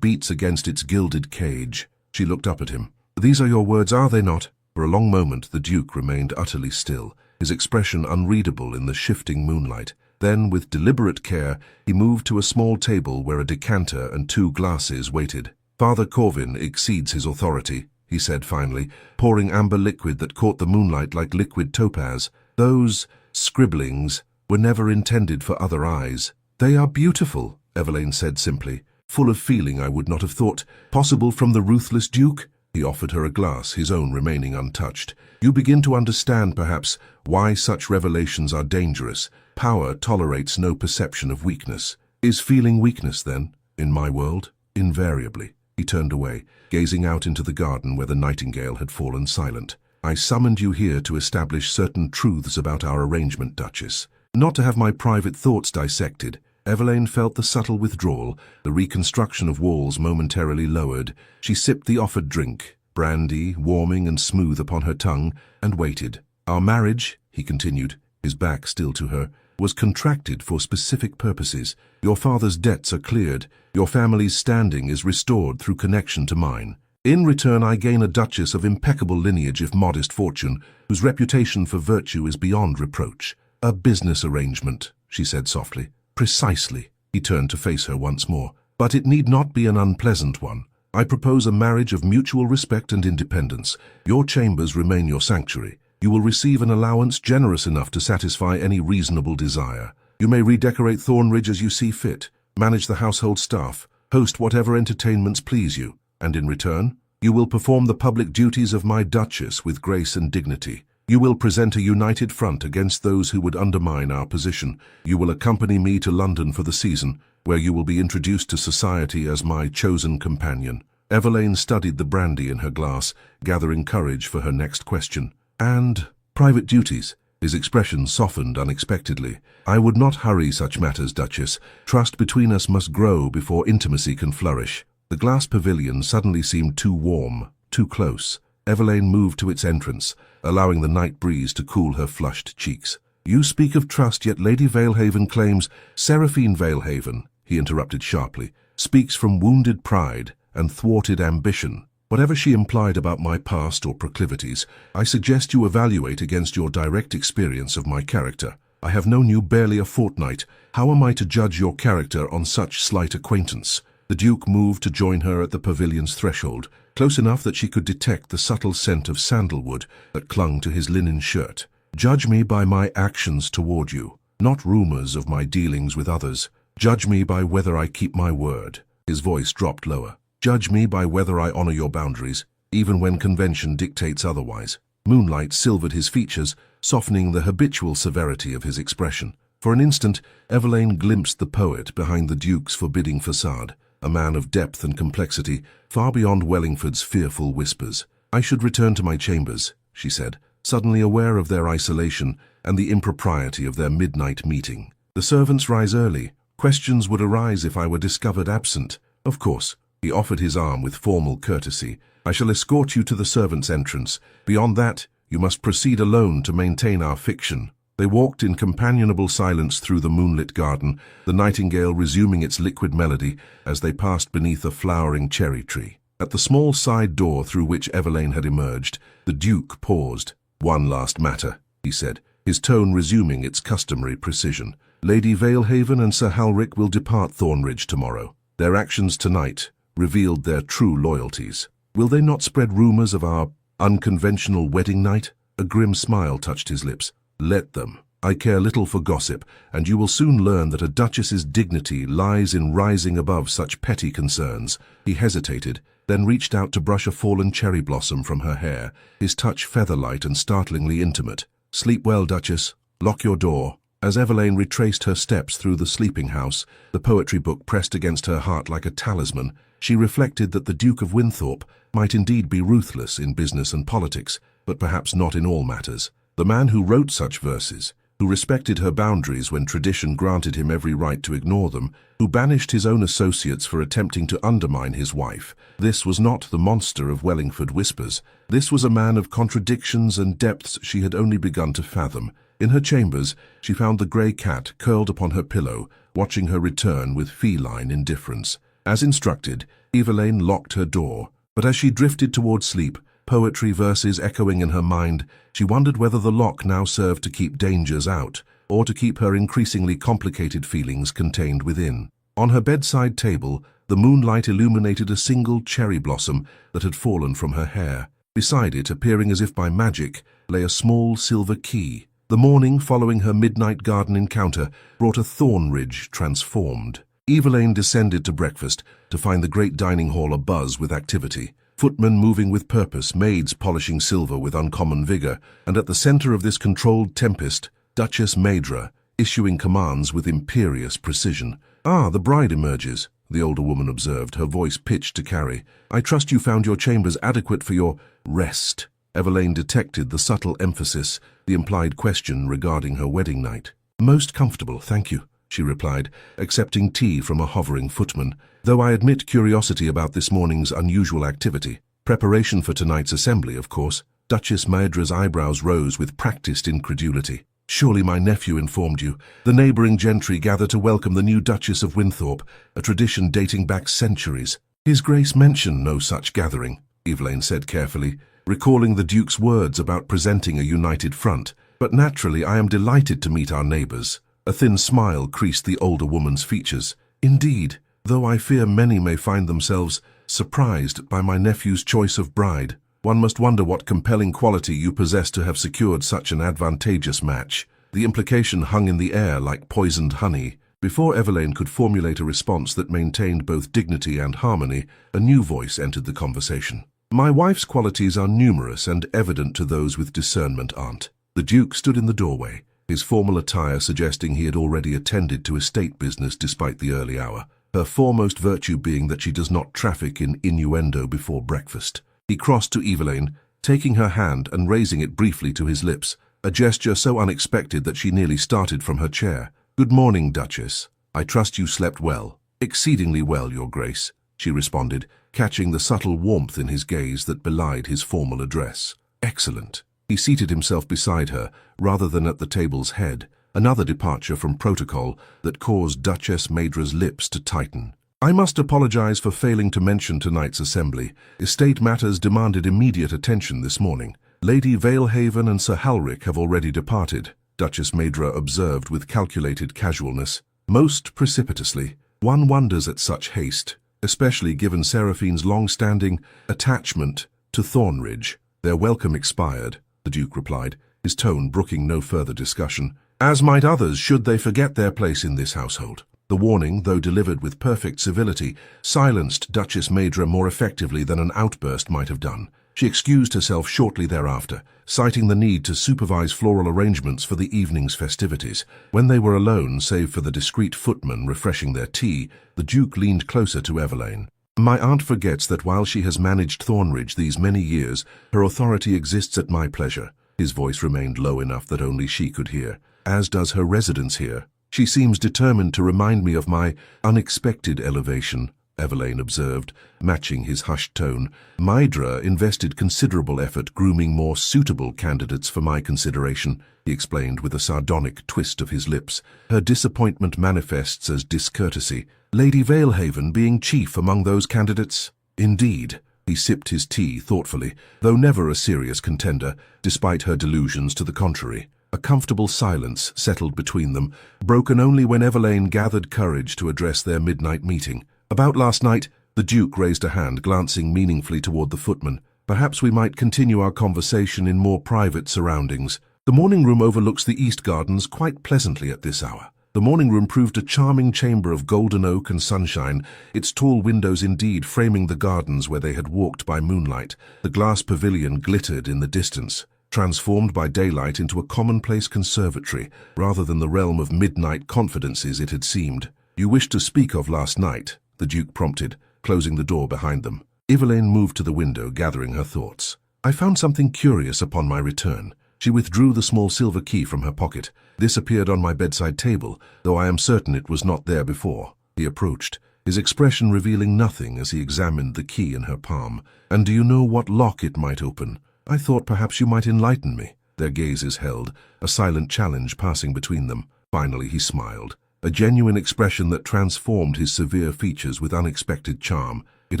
A: beats against its gilded cage." She looked up at him. "These are your words, are they not?" For a long moment the Duke remained utterly still, his expression unreadable in the shifting moonlight. Then, with deliberate care, he moved to a small table where a decanter and 2 glasses waited. "Father Corvin exceeds his authority," he said finally, pouring amber liquid that caught the moonlight like liquid topaz. "Those scribblings were never intended for other eyes." "They are beautiful," Evelaine said simply, full of feeling I would not have thought possible from the ruthless Duke. He offered her a glass, his own remaining untouched. "You begin to understand, perhaps, why such revelations are dangerous. Power tolerates no perception of weakness." "Is feeling weakness, then, in my world?" "Invariably." He turned away, gazing out into the garden where the nightingale had fallen silent. "I summoned you here to establish certain truths about our arrangement, Duchess, not to have my private thoughts dissected." Evelaine felt the subtle withdrawal, the reconstruction of walls momentarily lowered. She sipped the offered drink, brandy, warming and smooth upon her tongue, and waited. "Our marriage," he continued, his back still to her, was contracted for specific purposes. Your father's debts are cleared. Your family's standing is restored through connection to mine. In return, I gain a duchess of impeccable lineage if modest fortune, whose reputation for virtue is beyond reproach. A business arrangement, she said softly. Precisely. He turned to face her once more. But it need not be an unpleasant one. I propose a marriage of mutual respect and independence. Your chambers remain your sanctuary. You will receive an allowance generous enough to satisfy any reasonable desire. You may redecorate Thornridge as you see fit, manage the household staff, host whatever entertainments please you, and in return, you will perform the public duties of my duchess with grace and dignity. You will present a united front against those who would undermine our position. You will accompany me to London for the season, where you will be introduced to society as my chosen companion. Evelaine studied the brandy in her glass, gathering courage for her next question. And private duties. His expression softened unexpectedly. I would not hurry such matters, Duchess. Trust between us must grow before intimacy can flourish. The glass pavilion suddenly seemed too warm, too close. Evelaine moved to its entrance, allowing the night breeze to cool her flushed cheeks. You speak of trust, yet Lady Valehaven claims— Seraphine Valehaven, he interrupted sharply, speaks from wounded pride and thwarted ambition. Whatever she implied about my past or proclivities, I suggest you evaluate against your direct experience of my character. I have known you barely a fortnight. How am I to judge your character on such slight acquaintance? The Duke moved to join her at the pavilion's threshold, close enough that she could detect the subtle scent of sandalwood that clung to his linen shirt. Judge me by my actions toward you, not rumors of my dealings with others. Judge me by whether I keep my word. His voice dropped lower. Judge me by whether I honor your boundaries, even when convention dictates otherwise. Moonlight silvered his features, softening the habitual severity of his expression. For an instant, Evelaine glimpsed the poet behind the Duke's forbidding facade, a man of depth and complexity, far beyond Wellingford's fearful whispers. I should return to my chambers, she said, suddenly aware of their isolation and the impropriety of their midnight meeting. The servants rise early. Questions would arise if I were discovered absent. Of course. He offered his arm with formal courtesy. I shall escort you to the servants' entrance. Beyond that, you must proceed alone to maintain our fiction. They walked in companionable silence through the moonlit garden, the nightingale resuming its liquid melody as they passed beneath a flowering cherry tree. At the small side door through which Evelaine had emerged, the Duke paused. One last matter, he said, his tone resuming its customary precision. Lady Valehaven and Sir Halric will depart Thornridge tomorrow. Their actions tonight revealed their true loyalties. Will they not spread rumors of our unconventional wedding night? A grim smile touched his lips. Let them. I care little for gossip, and you will soon learn that a duchess's dignity lies in rising above such petty concerns. He hesitated, then reached out to brush a fallen cherry blossom from her hair, his touch feather-light and startlingly intimate. Sleep well, Duchess. Lock your door. As Evelaine retraced her steps through the sleeping house, the poetry book pressed against her heart like a talisman, she reflected that the Duke of Winthorpe might indeed be ruthless in business and politics, but perhaps not in all matters. The man who wrote such verses, who respected her boundaries when tradition granted him every right to ignore them, who banished his own associates for attempting to undermine his wife, this was not the monster of Wellingford whispers. This was a man of contradictions and depths she had only begun to fathom. In her chambers, she found the grey cat curled upon her pillow, watching her return with feline indifference. As instructed, Evelaine locked her door, but as she drifted toward sleep, poetry verses echoing in her mind, she wondered whether the lock now served to keep dangers out, or to keep her increasingly complicated feelings contained within. On her bedside table, the moonlight illuminated a single cherry blossom that had fallen from her hair. Beside it, appearing as if by magic, lay a small silver key. The morning following her midnight garden encounter brought a Thornridge transformed. Evelaine descended to breakfast to find the great dining hall abuzz with activity. Footmen moving with purpose, maids polishing silver with uncommon vigor, and at the center of this controlled tempest, Duchess Maidra, issuing commands with imperious precision. Ah, the bride emerges, the older woman observed, her voice pitched to Carrie. I trust you found your chambers adequate for your rest. Evelaine detected the subtle emphasis, the implied question regarding her wedding night. Most comfortable, thank you, she replied, accepting tea from a hovering footman, though I admit curiosity about this morning's unusual activity. Preparation for tonight's assembly, of course. Duchess Maidra's eyebrows rose with practiced incredulity. Surely my nephew informed you. The neighbouring gentry gather to welcome the new Duchess of Winthrop, a tradition dating back centuries. His Grace mentioned no such gathering, Evelaine said carefully, recalling the Duke's words about presenting a united front. But naturally I am delighted to meet our neighbours. A thin smile creased the older woman's features. Indeed, though I fear many may find themselves surprised by my nephew's choice of bride. One must wonder what compelling quality you possess to have secured such an advantageous match. The implication hung in the air like poisoned honey. Before Evelaine could formulate a response that maintained both dignity and harmony, a new voice entered the conversation. My wife's qualities are numerous and evident to those with discernment, Aunt. The Duke stood in the doorway, his formal attire suggesting he had already attended to estate business despite the early hour, her foremost virtue being that she does not traffic in innuendo before breakfast. He crossed to Evelaine, taking her hand and raising it briefly to his lips, a gesture so unexpected that she nearly started from her chair. "Good morning, Duchess. I trust you slept well." "Exceedingly well, Your Grace," she responded, catching the subtle warmth in his gaze that belied his formal address. "Excellent." He seated himself beside her, rather than at the table's head, another departure from protocol that caused Duchess Maedra's lips to tighten. "I must apologize for failing to mention tonight's assembly. Estate matters demanded immediate attention this morning. Lady Valehaven and Sir Halric have already departed," Duchess Maedra observed with calculated casualness. "Most precipitously. One wonders at such haste, especially given Seraphine's long-standing attachment to Thornridge." "Their welcome expired," the Duke replied, his tone brooking no further discussion, "as might others should they forget their place in this household." The warning, though delivered with perfect civility, silenced Duchess Maedra more effectively than an outburst might have done. She excused herself shortly thereafter, citing the need to supervise floral arrangements for the evening's festivities. When they were alone, save for the discreet footman refreshing their tea, the Duke leaned closer to Evelaine. "My aunt forgets that while she has managed Thornridge these many years, her authority exists at my pleasure." His voice remained low enough that only she could hear. "As does her residence here. She seems determined to remind me of my unexpected elevation," Evelaine observed, matching his hushed tone. "Maedra invested considerable effort grooming more suitable candidates for my consideration," he explained with a sardonic twist of his lips. "Her disappointment manifests as discourtesy. Lady Valehaven being chief among those candidates?" "Indeed." He sipped his tea thoughtfully, though never a serious contender, despite her delusions to the contrary. A comfortable silence settled between them, broken only when Evelaine gathered courage to address their midnight meeting. "About last night," the Duke raised a hand, glancing meaningfully toward the footman. "Perhaps we might continue our conversation in more private surroundings. The morning room overlooks the east gardens quite pleasantly at this hour." The morning room proved a charming chamber of golden oak and sunshine, its tall windows indeed framing the gardens where they had walked by moonlight. The glass pavilion glittered in the distance, transformed by daylight into a commonplace conservatory, rather than the realm of midnight confidences it had seemed. "You wished to speak of last night," the Duke prompted, closing the door behind them. Evelaine moved to the window, gathering her thoughts. "I found something curious upon my return." She withdrew the small silver key from her pocket. "This appeared on my bedside table, though I am certain it was not there before." He approached, his expression revealing nothing as he examined the key in her palm. "And do you know what lock it might open? I thought perhaps you might enlighten me." Their gazes held, a silent challenge passing between them. Finally he smiled, a genuine expression that transformed his severe features with unexpected charm. "It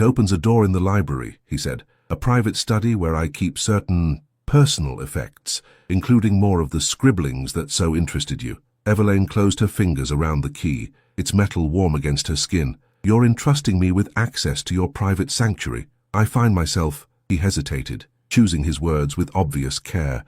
A: opens a door in the library," he said, "a private study where I keep certain personal effects, including more of the scribblings that so interested you." Evelaine closed her fingers around the key, its metal warm against her skin. "You're entrusting me with access to your private sanctuary. I find myself," he hesitated, choosing his words with obvious care,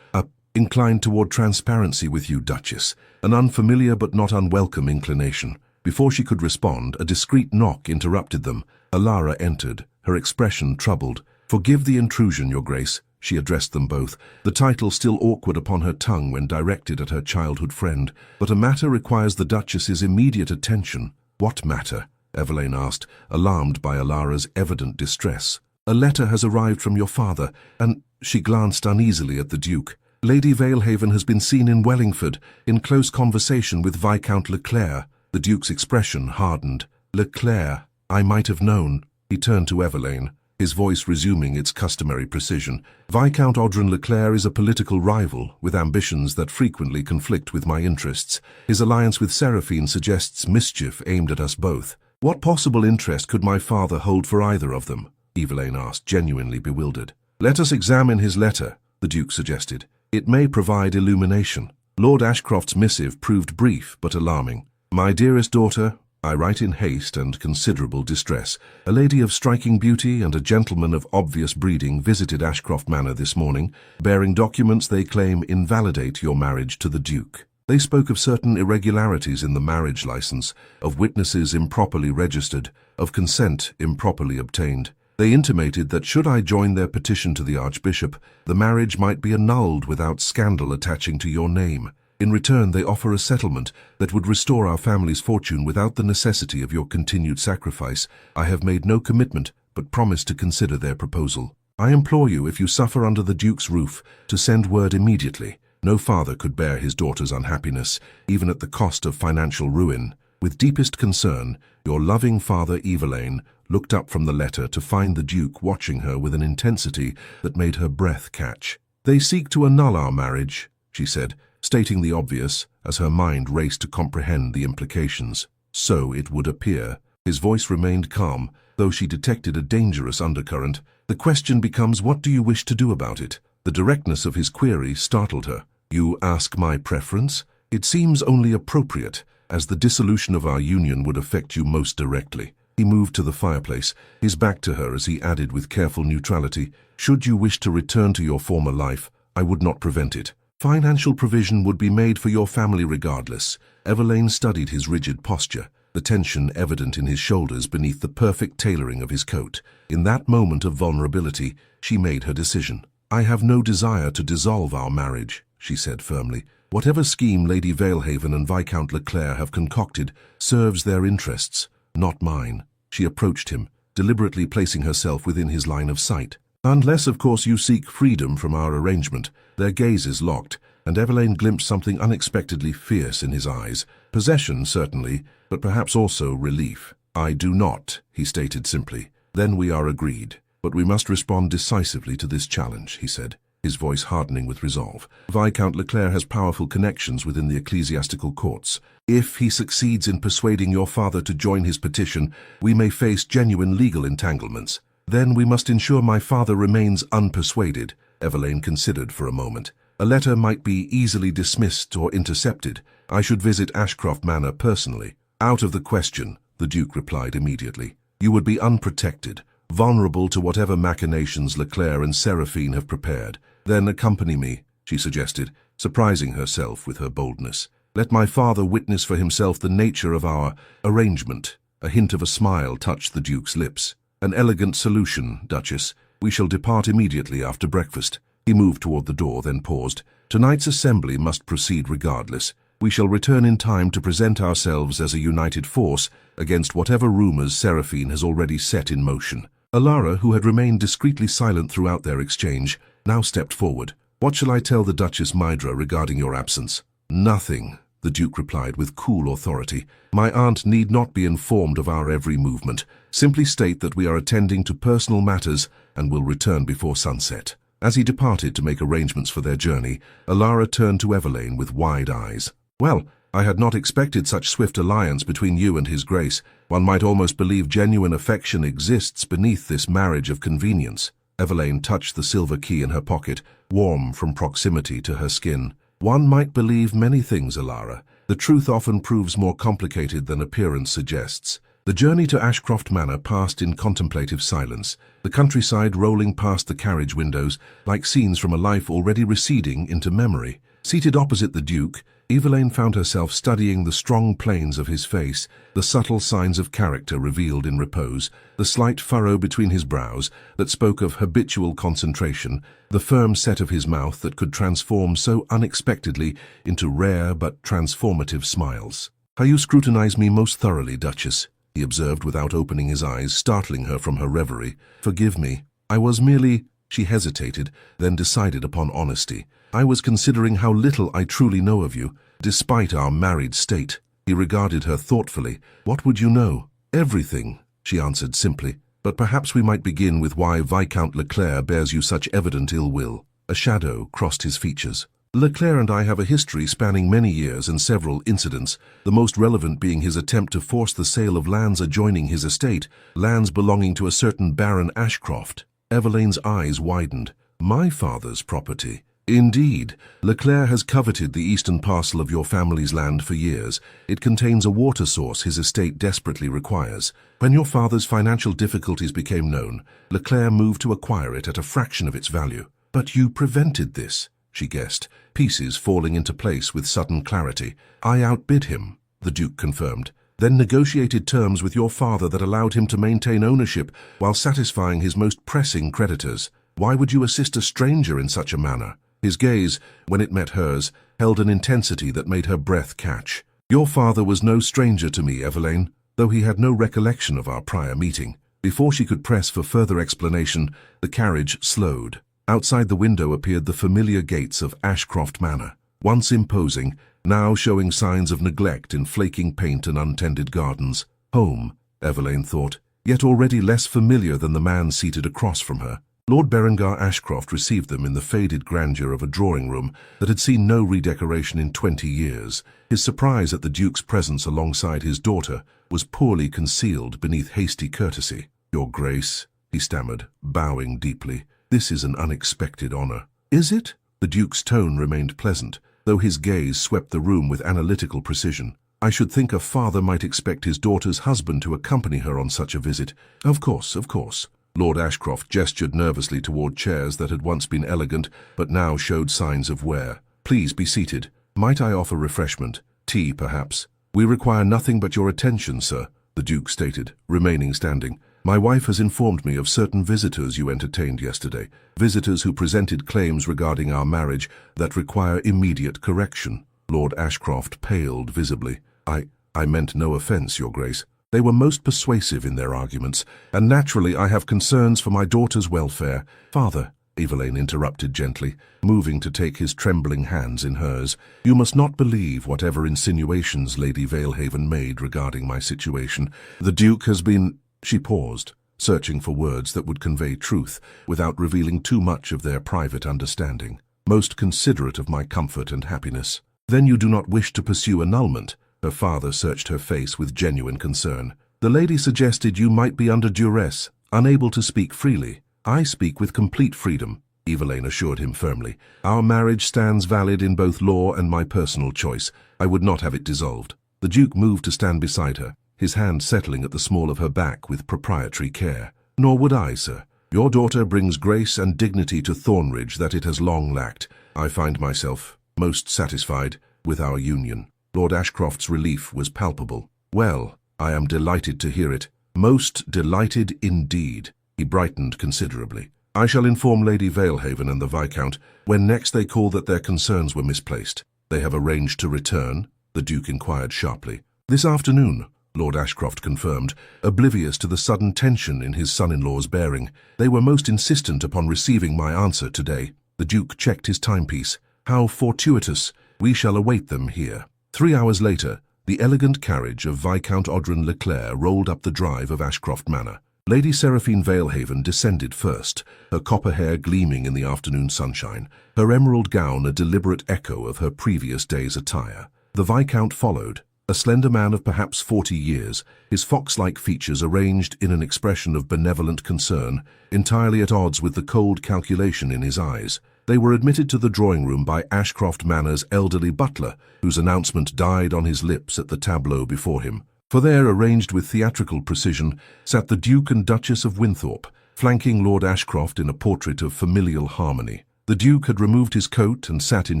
A: "inclined toward transparency with you, Duchess, an unfamiliar but not unwelcome inclination." Before she could respond, a discreet knock interrupted them. Alara entered, her expression troubled. "Forgive the intrusion, Your Grace," she addressed them both, the title still awkward upon her tongue when directed at her childhood friend. "But a matter requires the Duchess's immediate attention." "What matter?" Evelaine asked, alarmed by Alara's evident distress. "A letter has arrived from your father, and—" She glanced uneasily at the Duke. "Lady Valehaven has been seen in Wellingford, in close conversation with Viscount Leclerc." The Duke's expression hardened. "Leclerc, I might have known." He turned to Evelaine. his voice resuming its customary precision. "Viscount Audrin Leclerc is a political rival with ambitions that frequently conflict with my interests. His alliance with Seraphine suggests mischief aimed at us both. What possible interest could my father hold for either of them?" Evelaine asked, genuinely bewildered. "Let us examine his letter," the Duke suggested. "It may provide illumination." Lord Ashcroft's missive proved brief but alarming. "My dearest daughter, I write in haste and considerable distress. A lady of striking beauty and a gentleman of obvious breeding visited Ashcroft Manor this morning, bearing documents they claim invalidate your marriage to the Duke. They spoke of certain irregularities in the marriage license, of witnesses improperly registered, of consent improperly obtained. They intimated that should I join their petition to the Archbishop, the marriage might be annulled without scandal attaching to your name. In return, they offer a settlement that would restore our family's fortune without the necessity of your continued sacrifice. I have made no commitment, but promise to consider their proposal. I implore you, if you suffer under the Duke's roof, to send word immediately. No father could bear his daughter's unhappiness, even at the cost of financial ruin. With deepest concern, your loving father Evelaine looked up from the letter to find the Duke watching her with an intensity that made her breath catch. They seek to annul our marriage," she said, stating the obvious as her mind raced to comprehend the implications. "So it would appear." His voice remained calm, though she detected a dangerous undercurrent. "The question becomes, what do you wish to do about it?" The directness of his query startled her. "You ask my preference? It seems only appropriate, as the dissolution of our union would affect you most directly." He moved to the fireplace, his back to her as he added with careful neutrality, "Should you wish to return to your former life, I would not prevent it. Financial provision would be made for your family regardless." Evelaine studied his rigid posture, the tension evident in his shoulders beneath the perfect tailoring of his coat. In that moment of vulnerability, she made her decision. "I have no desire to dissolve our marriage," she said firmly. "Whatever scheme Lady Valehaven and Viscount Leclerc have concocted serves their interests, not mine." She approached him, deliberately placing herself within his line of sight. "Unless, of course, you seek freedom from our arrangement." Their gazes locked, and Evelaine glimpsed something unexpectedly fierce in his eyes. Possession, certainly, but perhaps also relief. "I do not," he stated simply. "Then we are agreed. But we must respond decisively to this challenge," he said, his voice hardening with resolve. "Viscount Leclerc has powerful connections within the ecclesiastical courts. If he succeeds in persuading your father to join his petition, we may face genuine legal entanglements. Then we must ensure my father remains unpersuaded." Evelaine considered for a moment. "A letter might be easily dismissed or intercepted. I should visit Ashcroft Manor personally." "Out of the question," the Duke replied immediately. "You would be unprotected, vulnerable to whatever machinations Leclerc and Seraphine have prepared." "Then accompany me," she suggested, surprising herself with her boldness. "Let my father witness for himself the nature of our arrangement." A hint of a smile touched the Duke's lips. "An elegant solution, Duchess. We shall depart immediately after breakfast." He moved toward the door, then paused. "Tonight's assembly must proceed regardless. We shall return in time to present ourselves as a united force against whatever rumors Seraphine has already set in motion." Alara, who had remained discreetly silent throughout their exchange, now stepped forward. "What shall I tell the Duchess Mydra regarding your absence?" "Nothing," the Duke replied with cool authority. "My aunt need not be informed of our every movement. Simply state that we are attending to personal matters and will return before sunset." As he departed to make arrangements for their journey, Alara turned to Evelaine with wide eyes. "Well, I had not expected such swift alliance between you and His Grace. One might almost believe genuine affection exists beneath this marriage of convenience." Evelaine touched the silver key in her pocket, warm from proximity to her skin. "One might believe many things, Alara. The truth often proves more complicated than appearance suggests." The journey to Ashcroft Manor passed in contemplative silence, the countryside rolling past the carriage windows like scenes from a life already receding into memory. Seated opposite the Duke, Evelaine found herself studying the strong planes of his face, the subtle signs of character revealed in repose, the slight furrow between his brows that spoke of habitual concentration, the firm set of his mouth that could transform so unexpectedly into rare but transformative smiles. "How you scrutinize me most thoroughly, Duchess," he observed without opening his eyes, startling her from her reverie. "Forgive me. I was merely—" She hesitated, then decided upon honesty. "I was considering how little I truly know of you, despite our married state." He regarded her thoughtfully. "What would you know?" "Everything," she answered simply. But perhaps we might begin with why Viscount Leclerc bears you such evident ill will. A shadow crossed his features. Leclerc and I have a history spanning many years and several incidents, the most relevant being his attempt to force the sale of lands adjoining his estate, lands belonging to a certain Baron Ashcroft. Evelaine's eyes widened. My father's property. Indeed, Leclerc has coveted the eastern parcel of your family's land for years. It contains a water source his estate desperately requires. When your father's financial difficulties became known, Leclerc moved to acquire it at a fraction of its value. But you prevented this, she guessed, pieces falling into place with sudden clarity. I outbid him, the Duke confirmed, then negotiated terms with your father that allowed him to maintain ownership while satisfying his most pressing creditors. Why would you assist a stranger in such a manner? His gaze, when it met hers, held an intensity that made her breath catch. Your father was no stranger to me, Evelaine, though he had no recollection of our prior meeting. Before she could press for further explanation, the carriage slowed. Outside the window appeared the familiar gates of Ashcroft Manor, once imposing, now showing signs of neglect in flaking paint and untended gardens. Home, Evelaine thought, yet already less familiar than the man seated across from her. Lord Berengar Ashcroft received them in the faded grandeur of a drawing-room that had seen no redecoration in 20 years. His surprise at the Duke's presence alongside his daughter was poorly concealed beneath hasty courtesy. Your Grace, he stammered, bowing deeply. This is an unexpected honor. Is it? The Duke's tone remained pleasant, though his gaze swept the room with analytical precision. I should think a father might expect his daughter's husband to accompany her on such a visit. Of course, of course. Lord Ashcroft gestured nervously toward chairs that had once been elegant, but now showed signs of wear. Please be seated. Might I offer refreshment? Tea, perhaps? We require nothing but your attention, sir, the Duke stated, remaining standing. My wife has informed me of certain visitors you entertained yesterday, visitors who presented claims regarding our marriage that require immediate correction. Lord Ashcroft paled visibly. I meant no offense, Your Grace. They were most persuasive in their arguments, and naturally I have concerns for my daughter's welfare. Father, Evelaine interrupted gently, moving to take his trembling hands in hers, you must not believe whatever insinuations Lady Valehaven made regarding my situation. The Duke has been— She paused, searching for words that would convey truth without revealing too much of their private understanding. Most considerate of my comfort and happiness. Then you do not wish to pursue annulment? Her father searched her face with genuine concern. The lady suggested you might be under duress, unable to speak freely. I speak with complete freedom, Evelaine assured him firmly. Our marriage stands valid in both law and my personal choice. I would not have it dissolved. The Duke moved to stand beside her, his hand settling at the small of her back with proprietary care. Nor would I, sir. Your daughter brings grace and dignity to Thornridge that it has long lacked. I find myself most satisfied with our union. Lord Ashcroft's relief was palpable. Well, I am delighted to hear it. Most delighted indeed. He brightened considerably. I shall inform Lady Valehaven and the Viscount when next they call that their concerns were misplaced. They have arranged to return? The Duke inquired sharply. This afternoon, Lord Ashcroft confirmed, oblivious to the sudden tension in his son-in-law's bearing. They were most insistent upon receiving my answer today. The Duke checked his timepiece. How fortuitous. We shall await them here. 3 hours later, the elegant carriage of Viscount Audrin Leclerc rolled up the drive of Ashcroft Manor. Lady Seraphine Valehaven descended first, her copper hair gleaming in the afternoon sunshine, her emerald gown a deliberate echo of her previous day's attire. The Viscount followed, a slender man of perhaps 40 years, his fox-like features arranged in an expression of benevolent concern, entirely at odds with the cold calculation in his eyes. They were admitted to the drawing-room by Ashcroft Manor's elderly butler, whose announcement died on his lips at the tableau before him. For there, arranged with theatrical precision, sat the Duke and Duchess of Winthorpe, flanking Lord Ashcroft in a portrait of familial harmony. The Duke had removed his coat and sat in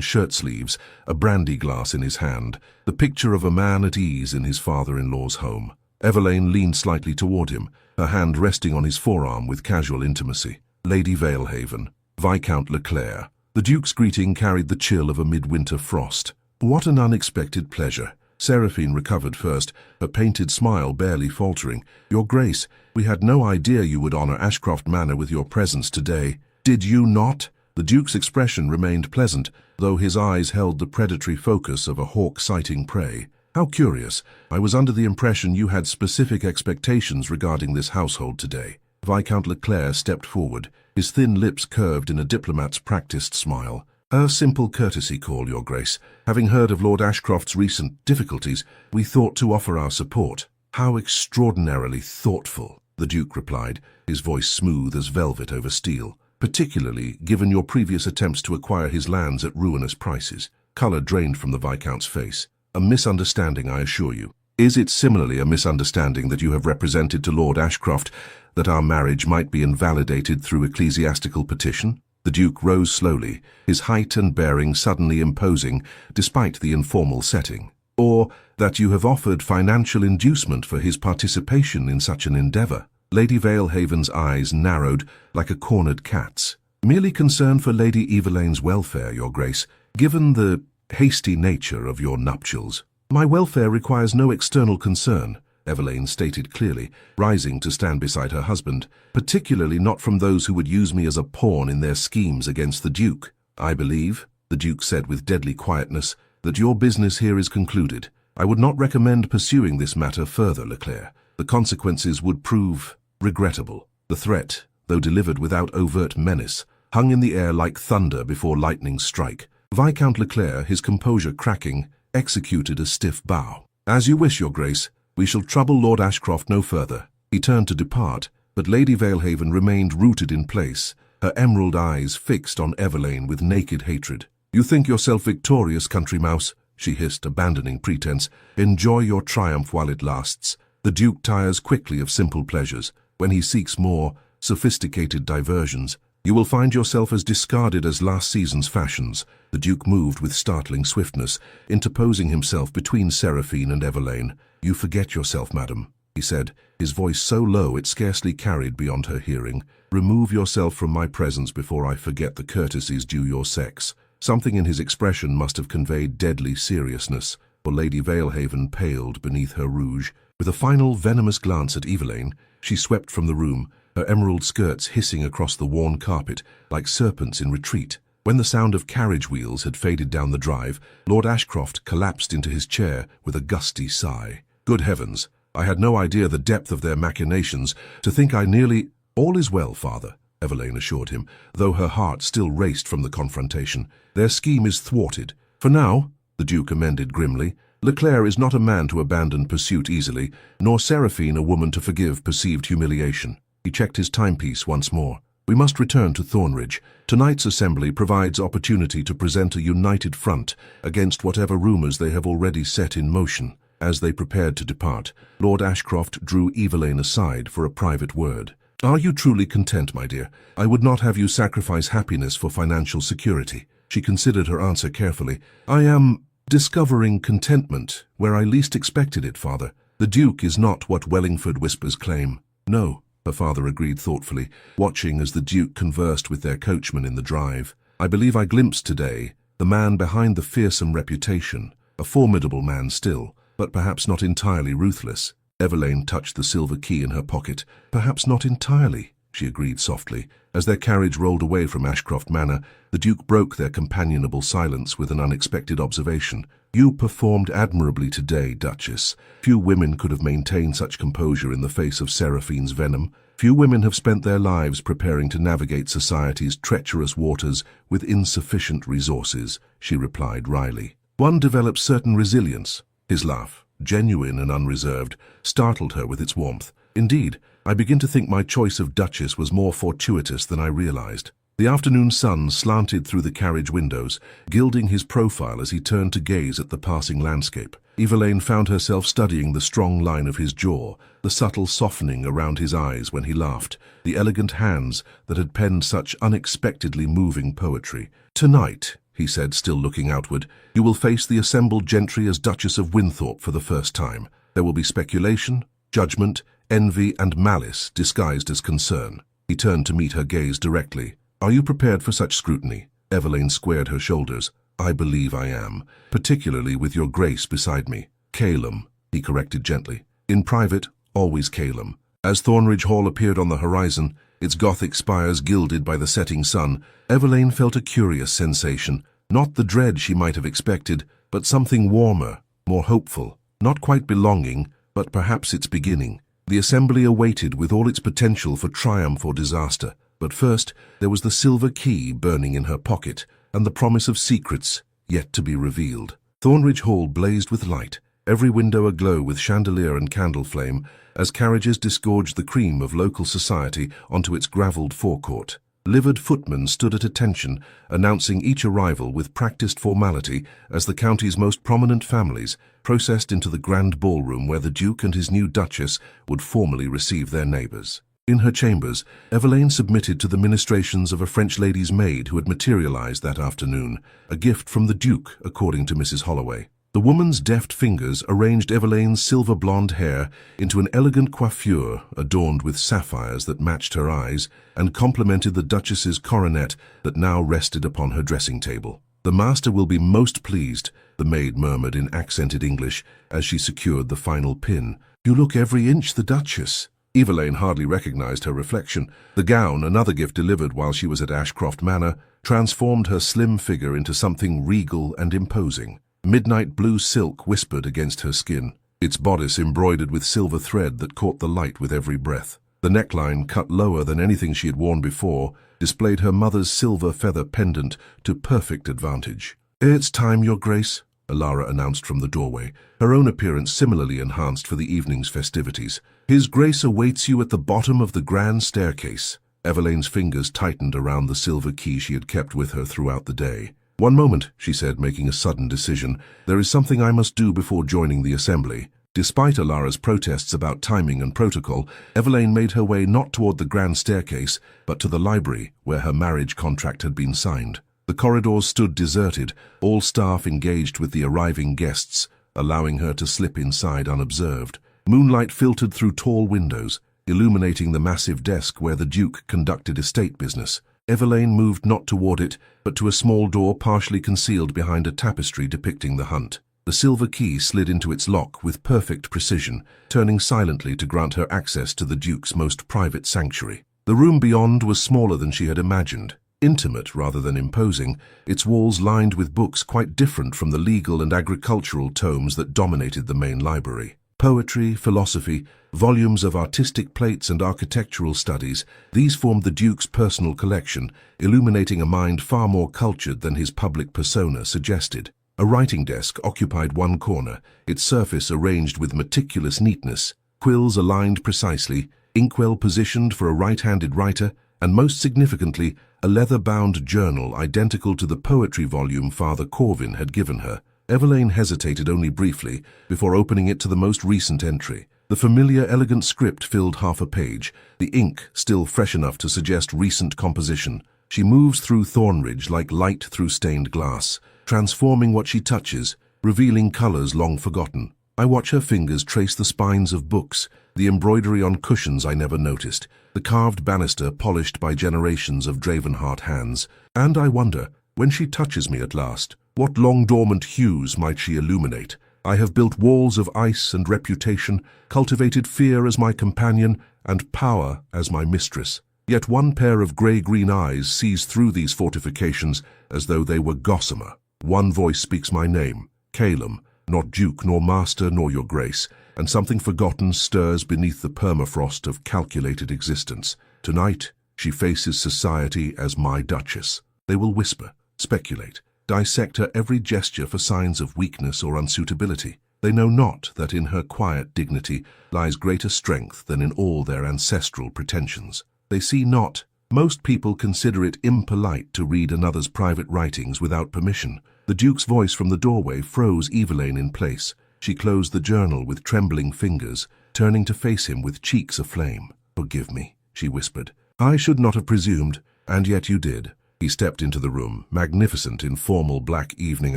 A: shirt-sleeves, a brandy glass in his hand, the picture of a man at ease in his father-in-law's home. Evelaine leaned slightly toward him, her hand resting on his forearm with casual intimacy. Lady Valehaven, Viscount Leclerc. The Duke's greeting carried the chill of a midwinter frost. What an unexpected pleasure. Seraphine recovered first, her painted smile barely faltering. Your Grace, we had no idea you would honor Ashcroft Manor with your presence today. Did you not? The Duke's expression remained pleasant, though his eyes held the predatory focus of a hawk sighting prey. How curious. I was under the impression you had specific expectations regarding this household today. Viscount Leclerc stepped forward, his thin lips curved in a diplomat's practiced smile. "A simple courtesy call, Your Grace. Having heard of Lord Ashcroft's recent difficulties, we thought to offer our support." "How extraordinarily thoughtful," the Duke replied, his voice smooth as velvet over steel. "Particularly given your previous attempts to acquire his lands at ruinous prices." Colour drained from the Viscount's face. "A misunderstanding, I assure you." "Is it similarly a misunderstanding that you have represented to Lord Ashcroft that our marriage might be invalidated through ecclesiastical petition?" The Duke rose slowly, his height and bearing suddenly imposing, despite the informal setting. "Or that you have offered financial inducement for his participation in such an endeavour?" Lady Valehaven's eyes narrowed like a cornered cat's. "Merely concern for Lady Evelaine's welfare, Your Grace, given the hasty nature of your nuptials." "My welfare requires no external concern," Evelaine stated clearly, rising to stand beside her husband, "particularly not from those who would use me as a pawn in their schemes against the Duke." "I believe," the Duke said with deadly quietness, "that your business here is concluded. I would not recommend pursuing this matter further, Leclerc. The consequences would prove regrettable." The threat, though delivered without overt menace, hung in the air like thunder before lightning strike. Viscount Leclerc, his composure cracking, executed a stiff bow. "As you wish, Your Grace. We shall trouble Lord Ashcroft no further." He turned to depart, but Lady Valehaven remained rooted in place, her emerald eyes fixed on Evelaine with naked hatred. "You think yourself victorious, country mouse," she hissed, abandoning pretense. "Enjoy your triumph while it lasts. The Duke tires quickly of simple pleasures. When he seeks more sophisticated diversions, you will find yourself as discarded as last season's fashions." The Duke moved with startling swiftness, interposing himself between Seraphine and Evelaine. "You forget yourself, madam," he said, his voice so low it scarcely carried beyond her hearing. "Remove yourself from my presence before I forget the courtesies due your sex." Something in his expression must have conveyed deadly seriousness, for Lady Valehaven paled beneath her rouge. With a final venomous glance at Evelaine, she swept from the room, her emerald skirts hissing across the worn carpet like serpents in retreat. When the sound of carriage wheels had faded down the drive, Lord Ashcroft collapsed into his chair with a gusty sigh. "Good heavens, I had no idea the depth of their machinations. To think I nearly—" "All is well, father," Evelaine assured him, though her heart still raced from the confrontation. "Their scheme is thwarted. For now," the Duke amended grimly. "Leclerc is not a man to abandon pursuit easily, nor Seraphine a woman to forgive perceived humiliation." He checked his timepiece once more. "We must return to Thornridge. Tonight's assembly provides opportunity to present a united front against whatever rumours they have already set in motion." As they prepared to depart, Lord Ashcroft drew Evelaine aside for a private word. "Are you truly content, my dear? I would not have you sacrifice happiness for financial security." She considered her answer carefully. "I am discovering contentment where I least expected it, father. The Duke is not what Wellingford whispers claim." "No," her father agreed thoughtfully, watching as the Duke conversed with their coachman in the drive. "I believe I glimpsed today the man behind the fearsome reputation, a formidable man still, but perhaps not entirely ruthless." Evelaine touched the silver key in her pocket. "Perhaps not entirely," she agreed softly. As their carriage rolled away from Ashcroft Manor, the Duke broke their companionable silence with an unexpected observation. "You performed admirably today, Duchess. Few women could have maintained such composure in the face of Seraphine's venom. Few women have spent their lives preparing to navigate society's treacherous waters with insufficient resources," she replied wryly. "One develops certain resilience." His laugh, genuine and unreserved, startled her with its warmth. "Indeed, I begin to think my choice of Duchess was more fortuitous than I realized." The afternoon sun slanted through the carriage windows, gilding his profile as he turned to gaze at the passing landscape. Evelaine found herself studying the strong line of his jaw, the subtle softening around his eyes when he laughed, the elegant hands that had penned such unexpectedly moving poetry. "Tonight," he said, still looking outward, "you will face the assembled gentry as Duchess of Winthorpe for the first time. There will be speculation, judgment, envy and malice disguised as concern." He turned to meet her gaze directly. "Are you prepared for such scrutiny?" Evelaine squared her shoulders. "I believe I am, particularly with your Grace beside me." "Calum," he corrected gently. "In private, always Calum." As Thornridge Hall appeared on the horizon, its Gothic spires gilded by the setting sun, Evelaine felt a curious sensation, not the dread she might have expected, but something warmer, more hopeful, not quite belonging, but perhaps its beginning. The assembly awaited with all its potential for triumph or disaster. But first, there was the silver key burning in her pocket, and the promise of secrets yet to be revealed. Thornridge Hall blazed with light, every window aglow with chandelier and candle flame, as carriages disgorged the cream of local society onto its gravelled forecourt. Livered footmen stood at attention, announcing each arrival with practiced formality as the county's most prominent families processed into the grand ballroom where the Duke and his new Duchess would formally receive their neighbours. In her chambers, Evelaine submitted to the ministrations of a French lady's maid who had materialized that afternoon, a gift from the Duke, according to Mrs. Holloway. The woman's deft fingers arranged Evelaine's silver-blonde hair into an elegant coiffure adorned with sapphires that matched her eyes and complemented the Duchess's coronet that now rested upon her dressing table. "The master will be most pleased," the maid murmured in accented English as she secured the final pin. "You look every inch the Duchess." Evelaine hardly recognized her reflection. The gown, another gift delivered while she was at Ashcroft Manor, transformed her slim figure into something regal and imposing. Midnight blue silk whispered against her skin, its bodice embroidered with silver thread that caught the light with every breath. The neckline, cut lower than anything she had worn before, displayed her mother's silver feather pendant to perfect advantage. "It's time, Your Grace," Alara announced from the doorway, her own appearance similarly enhanced for the evening's festivities. "His Grace awaits you at the bottom of the grand staircase." Evelaine's fingers tightened around the silver key she had kept with her throughout the day. "One moment," she said, making a sudden decision. "There is something I must do before joining the assembly." Despite Alara's protests about timing and protocol, Evelaine made her way not toward the grand staircase, but to the library, where her marriage contract had been signed. The corridors stood deserted, all staff engaged with the arriving guests, allowing her to slip inside unobserved. Moonlight filtered through tall windows, illuminating the massive desk where the Duke conducted estate business. Evelaine moved not toward it, but to a small door partially concealed behind a tapestry depicting the hunt. The silver key slid into its lock with perfect precision, turning silently to grant her access to the Duke's most private sanctuary. The room beyond was smaller than she had imagined, intimate rather than imposing, its walls lined with books quite different from the legal and agricultural tomes that dominated the main library. Poetry, philosophy, volumes of artistic plates and architectural studies, these formed the Duke's personal collection, illuminating a mind far more cultured than his public persona suggested. A writing desk occupied one corner, its surface arranged with meticulous neatness, quills aligned precisely, inkwell positioned for a right-handed writer, and most significantly, a leather-bound journal identical to the poetry volume Father Corvin had given her. Evelaine hesitated only briefly before opening it to the most recent entry. The familiar, elegant script filled half a page, the ink still fresh enough to suggest recent composition. She moves through Thornridge like light through stained glass, transforming what she touches, revealing colors long forgotten. I watch her fingers trace the spines of books, the embroidery on cushions I never noticed, the carved banister polished by generations of Dravenheart hands, and I wonder, when she touches me at last, what long-dormant hues might she illuminate? I have built walls of ice and reputation, cultivated fear as my companion, and power as my mistress. Yet one pair of grey-green eyes sees through these fortifications as though they were gossamer. One voice speaks my name, Calum, not Duke nor Master nor Your Grace, and something forgotten stirs beneath the permafrost of calculated existence. Tonight, she faces society as my Duchess. They will whisper, speculate, dissect her every gesture for signs of weakness or unsuitability. They know not that in her quiet dignity lies greater strength than in all their ancestral pretensions. They see not. Most people consider it impolite to read another's private writings without permission. The Duke's voice from the doorway froze Evelaine in place. She closed the journal with trembling fingers, turning to face him with cheeks aflame. "Forgive me," she whispered. "I should not have presumed, and yet you did." He stepped into the room, magnificent in formal black evening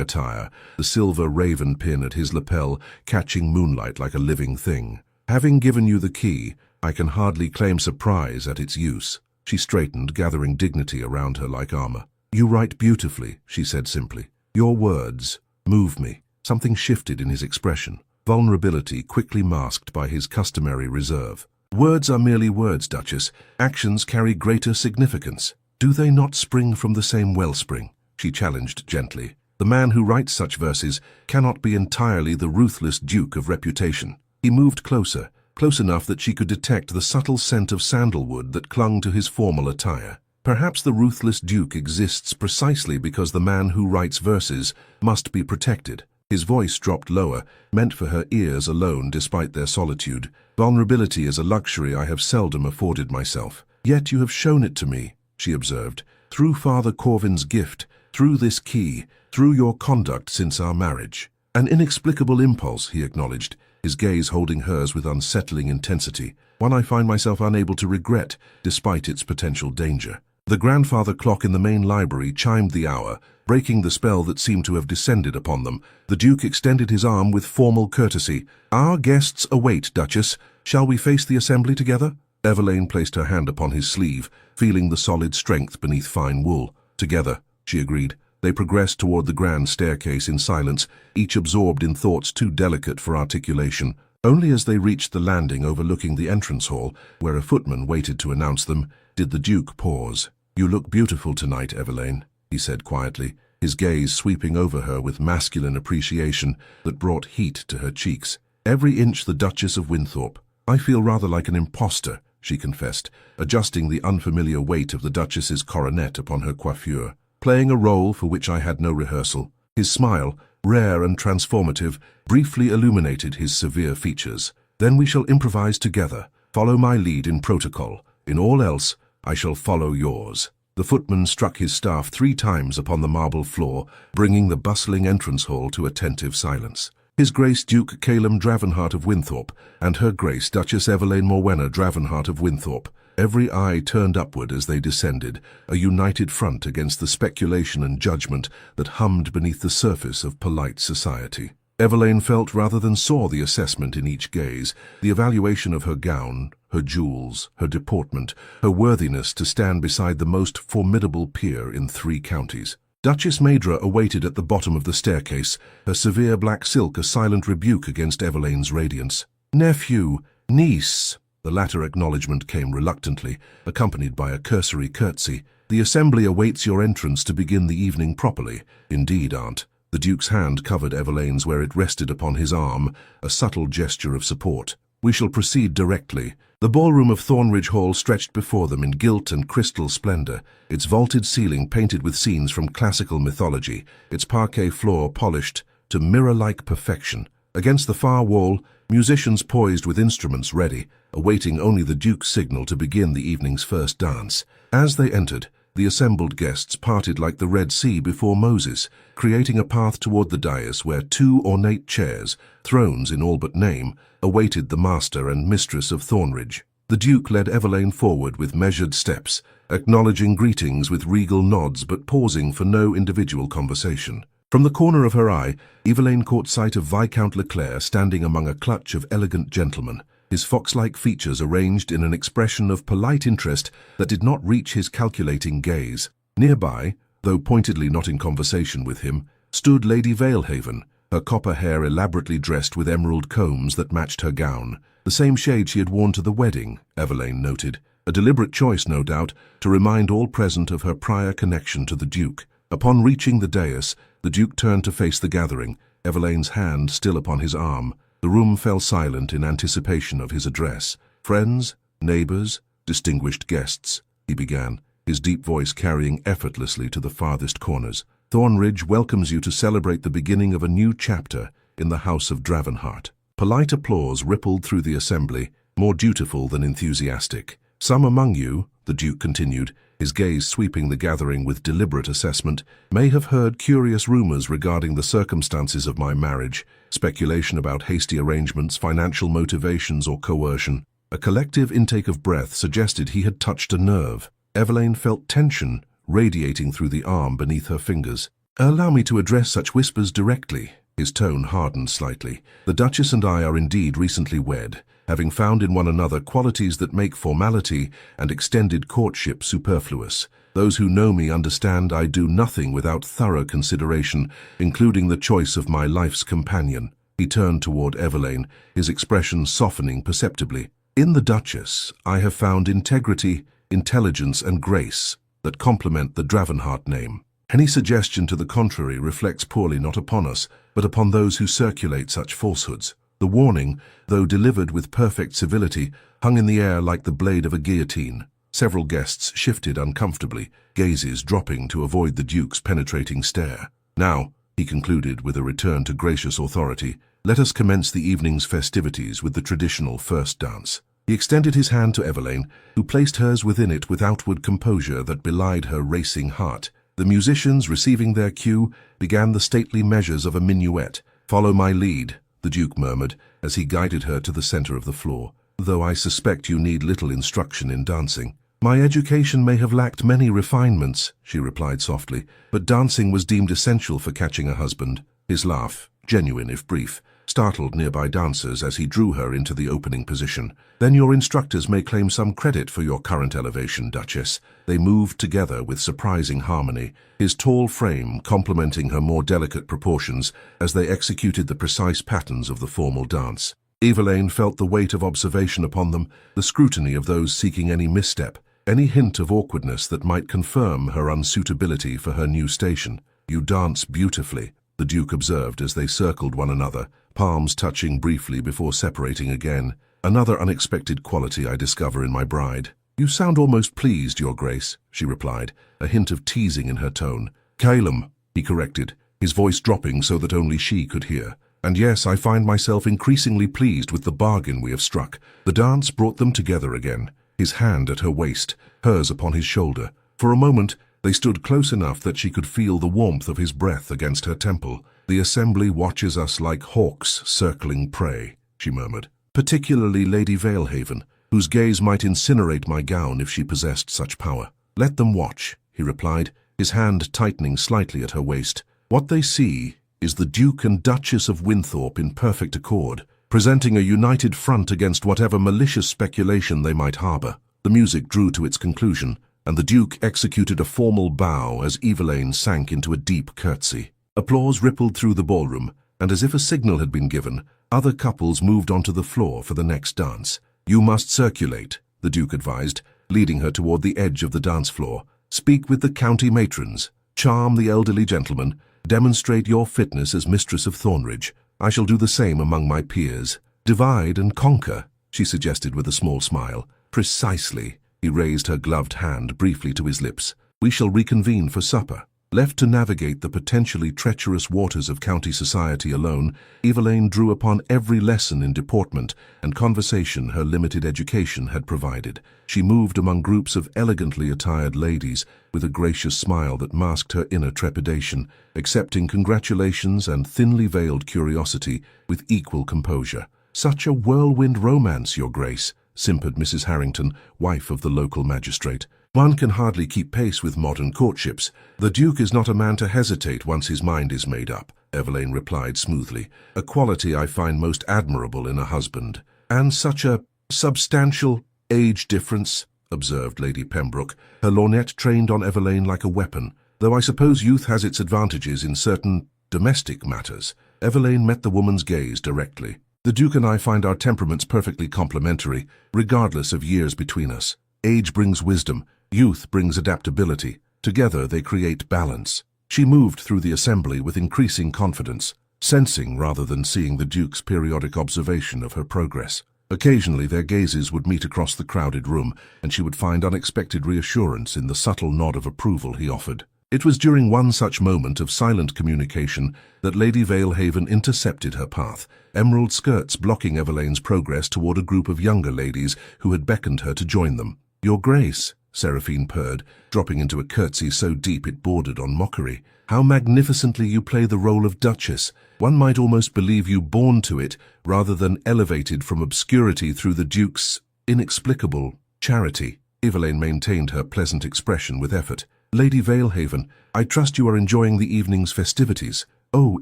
A: attire, the silver raven pin at his lapel catching moonlight like a living thing. "Having given you the key, I can hardly claim surprise at its use." She straightened, gathering dignity around her like armor. "You write beautifully," she said simply. "Your words move me." Something shifted in his expression, vulnerability quickly masked by his customary reserve. "Words are merely words, Duchess. Actions carry greater significance." "Do they not spring from the same wellspring?" she challenged gently. "The man who writes such verses cannot be entirely the ruthless Duke of reputation." He moved closer, close enough that she could detect the subtle scent of sandalwood that clung to his formal attire. Perhaps the ruthless Duke exists precisely because the man who writes verses must be protected. His voice dropped lower, meant for her ears alone despite their solitude. Vulnerability is a luxury I have seldom afforded myself. Yet you have shown it to me, she observed, through Father Corvin's gift, through this key, through your conduct since our marriage. An inexplicable impulse, he acknowledged, his gaze holding hers with unsettling intensity, one I find myself unable to regret, despite its potential danger. The grandfather clock in the main library chimed the hour, breaking the spell that seemed to have descended upon them. The Duke extended his arm with formal courtesy. "Our guests await, Duchess. Shall we face the assembly together?" Evelaine placed her hand upon his sleeve, feeling the solid strength beneath fine wool. "Together," she agreed. They progressed toward the grand staircase in silence, each absorbed in thoughts too delicate for articulation. Only as they reached the landing overlooking the entrance hall, where a footman waited to announce them, did the Duke pause. "You look beautiful tonight, Evelaine," he said quietly, his gaze sweeping over her with masculine appreciation that brought heat to her cheeks. "Every inch the Duchess of Winthorpe. I feel rather like an imposter," she confessed, adjusting the unfamiliar weight of the Duchess's coronet upon her coiffure. "Playing a role for which I had no rehearsal." His smile, rare and transformative, briefly illuminated his severe features. "Then we shall improvise together. Follow my lead in protocol. In all else, I shall follow yours." The footman struck his staff 3 times upon the marble floor, bringing the bustling entrance hall to attentive silence. His Grace Duke Calum Dravenhart of Winthorpe, and Her Grace Duchess Evelaine Morwenna Dravenhart of Winthorpe. Every eye turned upward as they descended, a united front against the speculation and judgment that hummed beneath the surface of polite society. Evelaine felt rather than saw the assessment in each gaze, the evaluation of her gown, her jewels, her deportment, her worthiness to stand beside the most formidable peer in 3 counties. Duchess Maidra awaited at the bottom of the staircase, her severe black silk a silent rebuke against Evelaine's radiance. "Nephew, niece." The latter acknowledgment came reluctantly, accompanied by a cursory curtsy. "The assembly awaits your entrance to begin the evening properly." "Indeed, Aunt." The Duke's hand covered Evelaine's where it rested upon his arm, a subtle gesture of support. "We shall proceed directly." The ballroom of Thornridge Hall stretched before them in gilt and crystal splendor, its vaulted ceiling painted with scenes from classical mythology, its parquet floor polished to mirror-like perfection. Against the far wall, musicians poised with instruments ready, awaiting only the Duke's signal to begin the evening's first dance. As they entered, the assembled guests parted like the Red Sea before Moses, creating a path toward the dais where 2 ornate chairs, thrones in all but name, awaited the master and mistress of Thornridge. The Duke led Evelaine forward with measured steps, acknowledging greetings with regal nods but pausing for no individual conversation. From the corner of her eye, Evelaine caught sight of Viscount Leclerc standing among a clutch of elegant gentlemen, his fox-like features arranged in an expression of polite interest that did not reach his calculating gaze. Nearby, though pointedly not in conversation with him, stood Lady Valehaven, her copper hair elaborately dressed with emerald combs that matched her gown, the same shade she had worn to the wedding, Evelaine noted, a deliberate choice, no doubt, to remind all present of her prior connection to the Duke. Upon reaching the dais, the Duke turned to face the gathering, Evelaine's hand still upon his arm. The room fell silent in anticipation of his address. "Friends, neighbors, distinguished guests," he began, his deep voice carrying effortlessly to the farthest corners. "Thornridge welcomes you to celebrate the beginning of a new chapter in the House of Dravenhart." Polite applause rippled through the assembly, more dutiful than enthusiastic. "Some among you," the Duke continued, his gaze sweeping the gathering with deliberate assessment, "may have heard curious rumors regarding the circumstances of my marriage, speculation about hasty arrangements, financial motivations, or coercion." A collective intake of breath suggested he had touched a nerve. Evelaine felt tension radiating through the arm beneath her fingers. "Allow me to address such whispers directly." His tone hardened slightly. "The Duchess and I are indeed recently wed, having found in one another qualities that make formality and extended courtship superfluous. Those who know me understand I do nothing without thorough consideration, including the choice of my life's companion." He turned toward Evelaine, his expression softening perceptibly. "In the Duchess, I have found integrity, intelligence, and grace that complement the Dravenhart name. Any suggestion to the contrary reflects poorly not upon us, but upon those who circulate such falsehoods." The warning, though delivered with perfect civility, hung in the air like the blade of a guillotine. Several guests shifted uncomfortably, gazes dropping to avoid the Duke's penetrating stare. "Now," he concluded with a return to gracious authority, "let us commence the evening's festivities with the traditional first dance." He extended his hand to Evelaine, who placed hers within it with outward composure that belied her racing heart. The musicians, receiving their cue, began the stately measures of a minuet. "Follow my lead," the Duke murmured, as he guided her to the center of the floor. "Though I suspect you need little instruction in dancing." "My education may have lacked many refinements," she replied softly, "but dancing was deemed essential for catching a husband." His laugh, genuine if brief, startled nearby dancers as he drew her into the opening position. "Then your instructors may claim some credit for your current elevation, Duchess." They moved together with surprising harmony, his tall frame complementing her more delicate proportions as they executed the precise patterns of the formal dance. Evelaine felt the weight of observation upon them, the scrutiny of those seeking any misstep, any hint of awkwardness that might confirm her unsuitability for her new station. "You dance beautifully," the Duke observed as they circled one another, palms touching briefly before separating again. "Another unexpected quality I discover in my bride." "You sound almost pleased, Your Grace," she replied, a hint of teasing in her tone. "Calum," he corrected, his voice dropping so that only she could hear. "And yes, I find myself increasingly pleased with the bargain we have struck." The dance brought them together again, his hand at her waist, hers upon his shoulder. For a moment, they stood close enough that she could feel the warmth of his breath against her temple. "The assembly watches us like hawks circling prey," she murmured. "Particularly Lady Valehaven, whose gaze might incinerate my gown if she possessed such power." "Let them watch," he replied, his hand tightening slightly at her waist. "What they see is the Duke and Duchess of Winthorpe in perfect accord, presenting a united front against whatever malicious speculation they might harbor." The music drew to its conclusion, and the Duke executed a formal bow as Evelaine sank into a deep curtsy. Applause rippled through the ballroom, and as if a signal had been given, other couples moved onto the floor for the next dance. "You must circulate," the Duke advised, leading her toward the edge of the dance floor. "Speak with the county matrons, charm the elderly gentlemen, demonstrate your fitness as Mistress of Thornridge. I shall do the same among my peers. Divide and conquer," she suggested with a small smile. "Precisely." He raised her gloved hand briefly to his lips. "We shall reconvene for supper." Left to navigate the potentially treacherous waters of county society alone, Evelaine drew upon every lesson in deportment and conversation her limited education had provided. She moved among groups of elegantly attired ladies with a gracious smile that masked her inner trepidation, accepting congratulations and thinly veiled curiosity with equal composure. "Such a whirlwind romance, Your Grace," simpered Mrs. Harrington, wife of the local magistrate. "One can hardly keep pace with modern courtships." "The Duke is not a man to hesitate once his mind is made up," Evelaine replied smoothly, "a quality I find most admirable in a husband." "And such a substantial age difference," observed Lady Pembroke, her lorgnette trained on Evelaine like a weapon, "though I suppose youth has its advantages in certain domestic matters." Evelaine met the woman's gaze directly. "The Duke and I find our temperaments perfectly complementary, regardless of years between us. Age brings wisdom, youth brings adaptability. Together they create balance." She moved through the assembly with increasing confidence, sensing rather than seeing the Duke's periodic observation of her progress. Occasionally their gazes would meet across the crowded room, and she would find unexpected reassurance in the subtle nod of approval he offered. It was during one such moment of silent communication that Lady Valehaven intercepted her path, emerald skirts blocking Evelaine's progress toward a group of younger ladies who had beckoned her to join them. "Your Grace," Seraphine purred, dropping into a curtsy so deep it bordered on mockery. "How magnificently you play the role of Duchess. One might almost believe you born to it, rather than elevated from obscurity through the Duke's inexplicable charity." Evelaine maintained her pleasant expression with effort. "Lady Valehaven, I trust you are enjoying the evening's festivities." "Oh,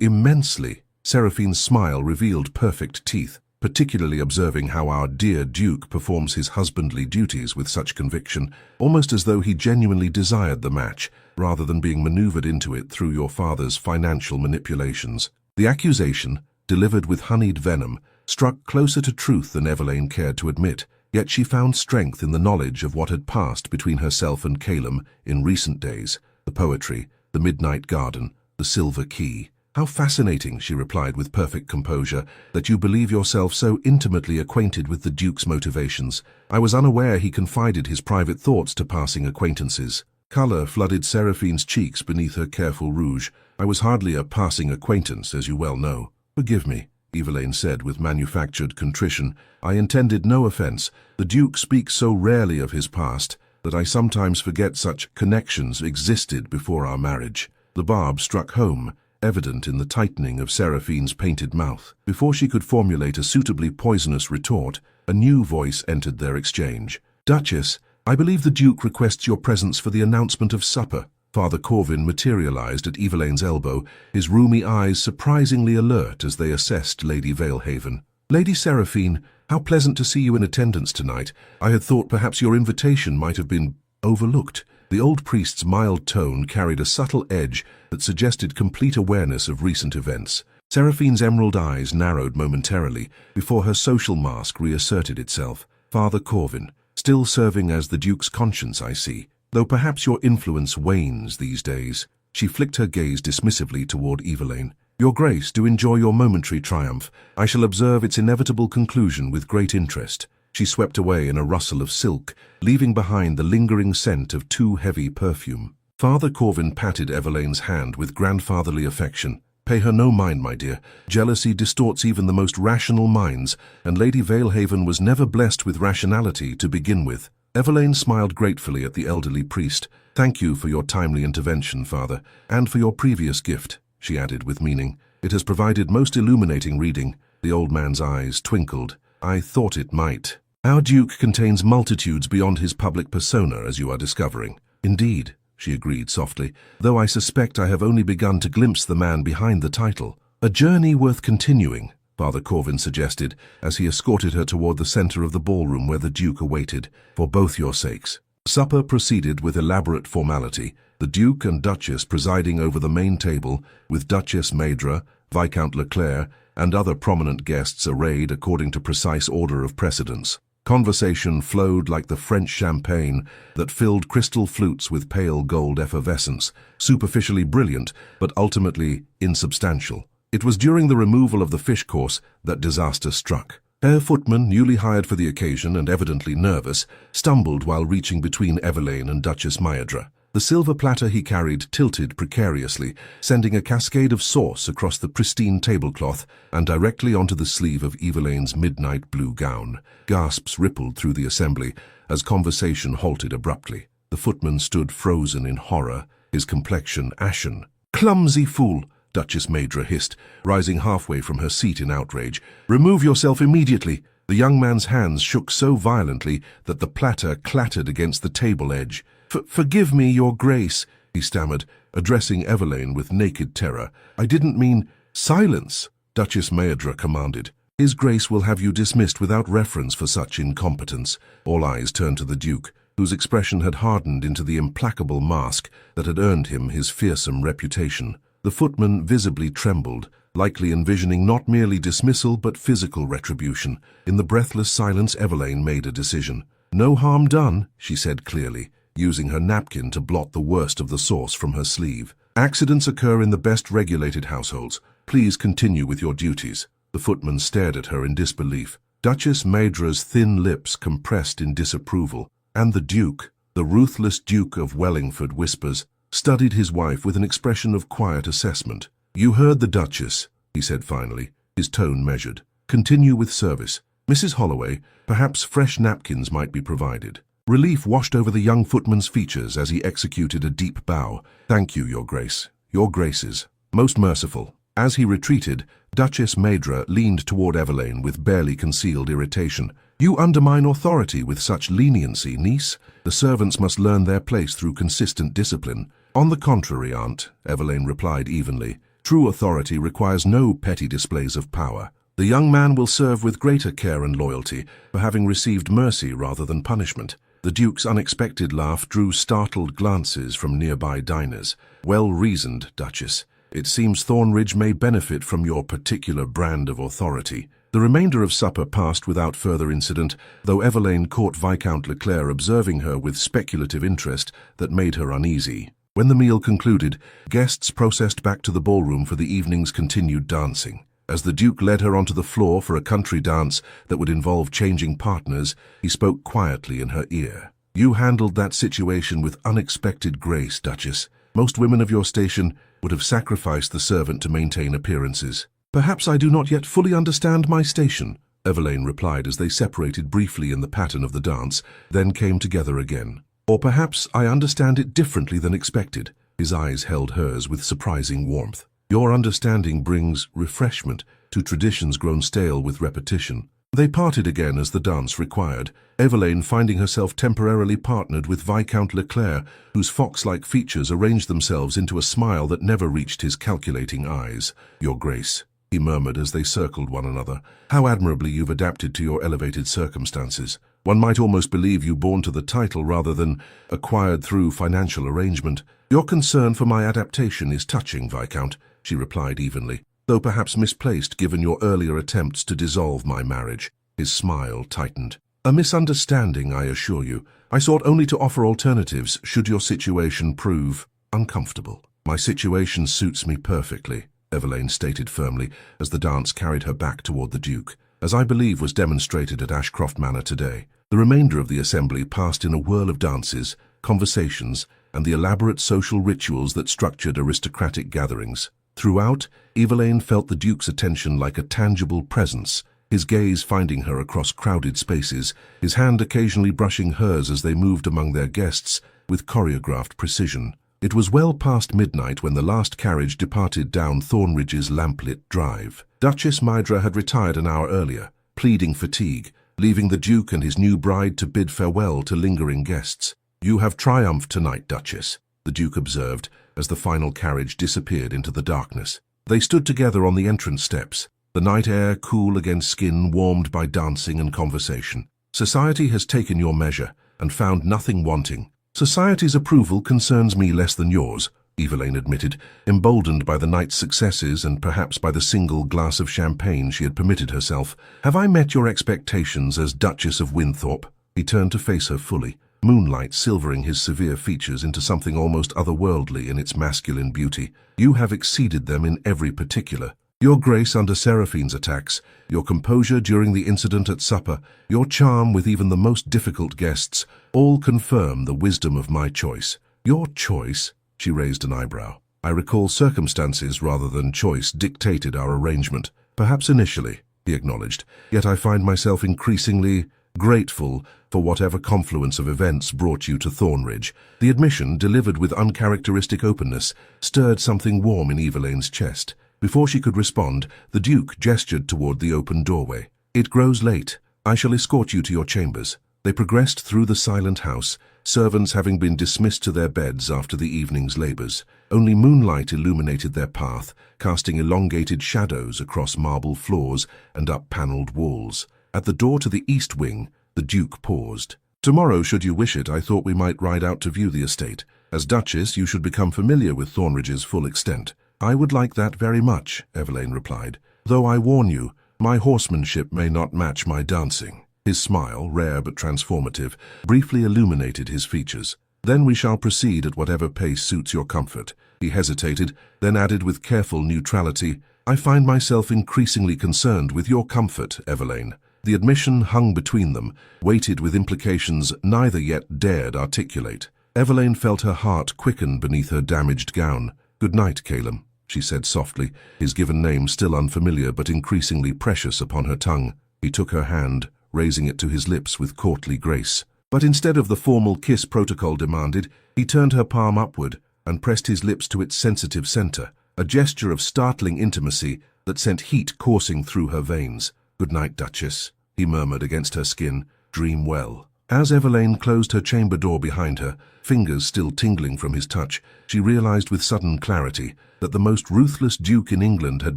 A: immensely." Seraphine's smile revealed perfect teeth, particularly observing how our dear Duke performs his husbandly duties with such conviction, almost as though he genuinely desired the match, rather than being maneuvered into it through your father's financial manipulations. The accusation, delivered with honeyed venom, struck closer to truth than Evelaine cared to admit, yet she found strength in the knowledge of what had passed between herself and Calum in recent days: the poetry, the midnight garden, the silver key. "How fascinating," she replied with perfect composure, "that you believe yourself so intimately acquainted with the Duke's motivations. I was unaware he confided his private thoughts to passing acquaintances." Colour flooded Seraphine's cheeks beneath her careful rouge. "I was hardly a passing acquaintance, as you well know." "Forgive me," Evelaine said with manufactured contrition. "I intended no offence. The Duke speaks so rarely of his past that I sometimes forget such connections existed before our marriage." The barb struck home, evident in the tightening of Seraphine's painted mouth. Before she could formulate a suitably poisonous retort, a new voice entered their exchange. "Duchess, I believe the Duke requests your presence for the announcement of supper." Father Corvin materialized at Evelaine's elbow, his rheumy eyes surprisingly alert as they assessed Lady Valehaven. "Lady Seraphine, how pleasant to see you in attendance tonight. I had thought perhaps your invitation might have been overlooked." The old priest's mild tone carried a subtle edge that suggested complete awareness of recent events. Seraphine's emerald eyes narrowed momentarily before her social mask reasserted itself. "Father Corvin, still serving as the Duke's conscience, I see, though perhaps your influence wanes these days." She flicked her gaze dismissively toward Evelaine. "Your Grace, do enjoy your momentary triumph. I shall observe its inevitable conclusion with great interest." She swept away in a rustle of silk, leaving behind the lingering scent of too heavy perfume. Father Corvin patted Evelaine's hand with grandfatherly affection. "Pay her no mind, my dear. Jealousy distorts even the most rational minds, and Lady Valehaven was never blessed with rationality to begin with." Evelaine smiled gratefully at the elderly priest. "Thank you for your timely intervention, Father, and for your previous gift," she added with meaning. "It has provided most illuminating reading." The old man's eyes twinkled. "I thought it might. Our Duke contains multitudes beyond his public persona, as you are discovering." "Indeed," she agreed softly, "though I suspect I have only begun to glimpse the man behind the title." "A journey worth continuing," Father Corvin suggested, as he escorted her toward the center of the ballroom where the Duke awaited, "for both your sakes." Supper proceeded with elaborate formality, the Duke and Duchess presiding over the main table, with Duchess Maidra, Viscount Leclerc, and other prominent guests arrayed according to precise order of precedence. Conversation flowed like the French champagne that filled crystal flutes with pale gold effervescence, superficially brilliant, but ultimately insubstantial. It was during the removal of the fish course that disaster struck. Herr Footman, newly hired for the occasion and evidently nervous, stumbled while reaching between Evelaine and Duchess Maidra. The silver platter he carried tilted precariously, sending a cascade of sauce across the pristine tablecloth and directly onto the sleeve of Evelaine's midnight blue gown. Gasps rippled through the assembly as conversation halted abruptly. The footman stood frozen in horror, his complexion ashen. "Clumsy fool!" Duchess Maidra hissed, rising halfway from her seat in outrage. "Remove yourself immediately!" The young man's hands shook so violently that the platter clattered against the table edge. Forgive me, Your Grace," he stammered, addressing Evelaine with naked terror. "I didn't mean—" "Silence!" Duchess Maidra commanded. "His Grace will have you dismissed without reference for such incompetence." All eyes turned to the Duke, whose expression had hardened into the implacable mask that had earned him his fearsome reputation. The footman visibly trembled, likely envisioning not merely dismissal but physical retribution. In the breathless silence, Evelaine made a decision. "No harm done," she said clearly, using her napkin to blot the worst of the sauce from her sleeve. "Accidents occur in the best regulated households. Please continue with your duties." The footman stared at her in disbelief. Duchess Maidra's thin lips compressed in disapproval, and the Duke, the ruthless Duke of Wellingford Whispers, studied his wife with an expression of quiet assessment. "You heard the Duchess," he said finally, his tone measured. "Continue with service. Mrs. Holloway, perhaps fresh napkins might be provided." Relief washed over the young footman's features as he executed a deep bow. "Thank you, Your Grace. Your Graces. Most merciful." As he retreated, Duchess Maidra leaned toward Evelaine with barely concealed irritation. "You undermine authority with such leniency, niece. The servants must learn their place through consistent discipline." "On the contrary, Aunt," Evelaine replied evenly. "True authority requires no petty displays of power. The young man will serve with greater care and loyalty for having received mercy rather than punishment." The Duke's unexpected laugh drew startled glances from nearby diners. "Well reasoned, Duchess. It seems Thornridge may benefit from your particular brand of authority." The remainder of supper passed without further incident, though Evelaine caught Viscount Leclerc observing her with speculative interest that made her uneasy. When the meal concluded, guests processed back to the ballroom for the evening's continued dancing. As the Duke led her onto the floor for a country dance that would involve changing partners, he spoke quietly in her ear. "You handled that situation with unexpected grace, Duchess. Most women of your station would have sacrificed the servant to maintain appearances." "Perhaps I do not yet fully understand my station," Evelaine replied as they separated briefly in the pattern of the dance, then came together again. "Or perhaps I understand it differently than expected." His eyes held hers with surprising warmth. "Your understanding brings refreshment to traditions grown stale with repetition." They parted again as the dance required, Evelaine finding herself temporarily partnered with Viscount Leclerc, whose fox-like features arranged themselves into a smile that never reached his calculating eyes. "Your Grace," he murmured as they circled one another, "how admirably you've adapted to your elevated circumstances. One might almost believe you born to the title rather than acquired through financial arrangement." "Your concern for my adaptation is touching, Viscount," she replied evenly, "though perhaps misplaced given your earlier attempts to dissolve my marriage." His smile tightened. "A misunderstanding, I assure you. I sought only to offer alternatives should your situation prove uncomfortable." "My situation suits me perfectly," Evelaine stated firmly as the dance carried her back toward the Duke, as I believe was demonstrated at Ashcroft Manor today. The remainder of the assembly passed in a whirl of dances, conversations, and the elaborate social rituals that structured aristocratic gatherings. Throughout, Evelaine felt the Duke's attention like a tangible presence, his gaze finding her across crowded spaces, his hand occasionally brushing hers as they moved among their guests with choreographed precision. It was well past midnight when the last carriage departed down Thornridge's lamplit drive. Duchess Mydra had retired an hour earlier, pleading fatigue, leaving the Duke and his new bride to bid farewell to lingering guests. "You have triumphed tonight, Duchess," the Duke observed as the final carriage disappeared into the darkness. They stood together on the entrance steps, the night air cool against skin warmed by dancing and conversation. "Society has taken your measure and found nothing wanting." "Society's approval concerns me less than yours," Evelaine admitted, emboldened by the night's successes and perhaps by the single glass of champagne she had permitted herself. "Have I met your expectations as Duchess of Winthorpe?" He turned to face her fully, moonlight silvering his severe features into something almost otherworldly in its masculine beauty. "You have exceeded them in every particular. Your grace under Seraphine's attacks, your composure during the incident at supper, your charm with even the most difficult guests, all confirm the wisdom of my choice." "Your choice?" She raised an eyebrow. "I recall circumstances rather than choice dictated our arrangement." "Perhaps initially," he acknowledged, "yet I find myself increasingly grateful for whatever confluence of events brought you to Thornridge." The admission, delivered with uncharacteristic openness, stirred something warm in Evelaine's chest. Before she could respond, the Duke gestured toward the open doorway. "It grows late. I shall escort you to your chambers." They progressed through the silent house, servants having been dismissed to their beds after the evening's labors. Only moonlight illuminated their path, casting elongated shadows across marble floors and up paneled walls. At the door to the east wing, the Duke paused. "Tomorrow, should you wish it, I thought we might ride out to view the estate. As Duchess, you should become familiar with Thornridge's full extent." "I would like that very much," Evelaine replied, "though I warn you, my horsemanship may not match my dancing." His smile, rare but transformative, briefly illuminated his features. "Then we shall proceed at whatever pace suits your comfort." He hesitated, then added with careful neutrality, "I find myself increasingly concerned with your comfort, Evelaine." The admission hung between them, weighted with implications neither yet dared articulate. Evelaine felt her heart quicken beneath her damaged gown. "Good night, Calum," she said softly, his given name still unfamiliar but increasingly precious upon her tongue. He took her hand, raising it to his lips with courtly grace. But instead of the formal kiss protocol demanded, he turned her palm upward and pressed his lips to its sensitive center, a gesture of startling intimacy that sent heat coursing through her veins. "Good night, Duchess," he murmured against her skin. "Dream well." As Evelaine closed her chamber door behind her, fingers still tingling from his touch, she realized with sudden clarity that the most ruthless duke in England had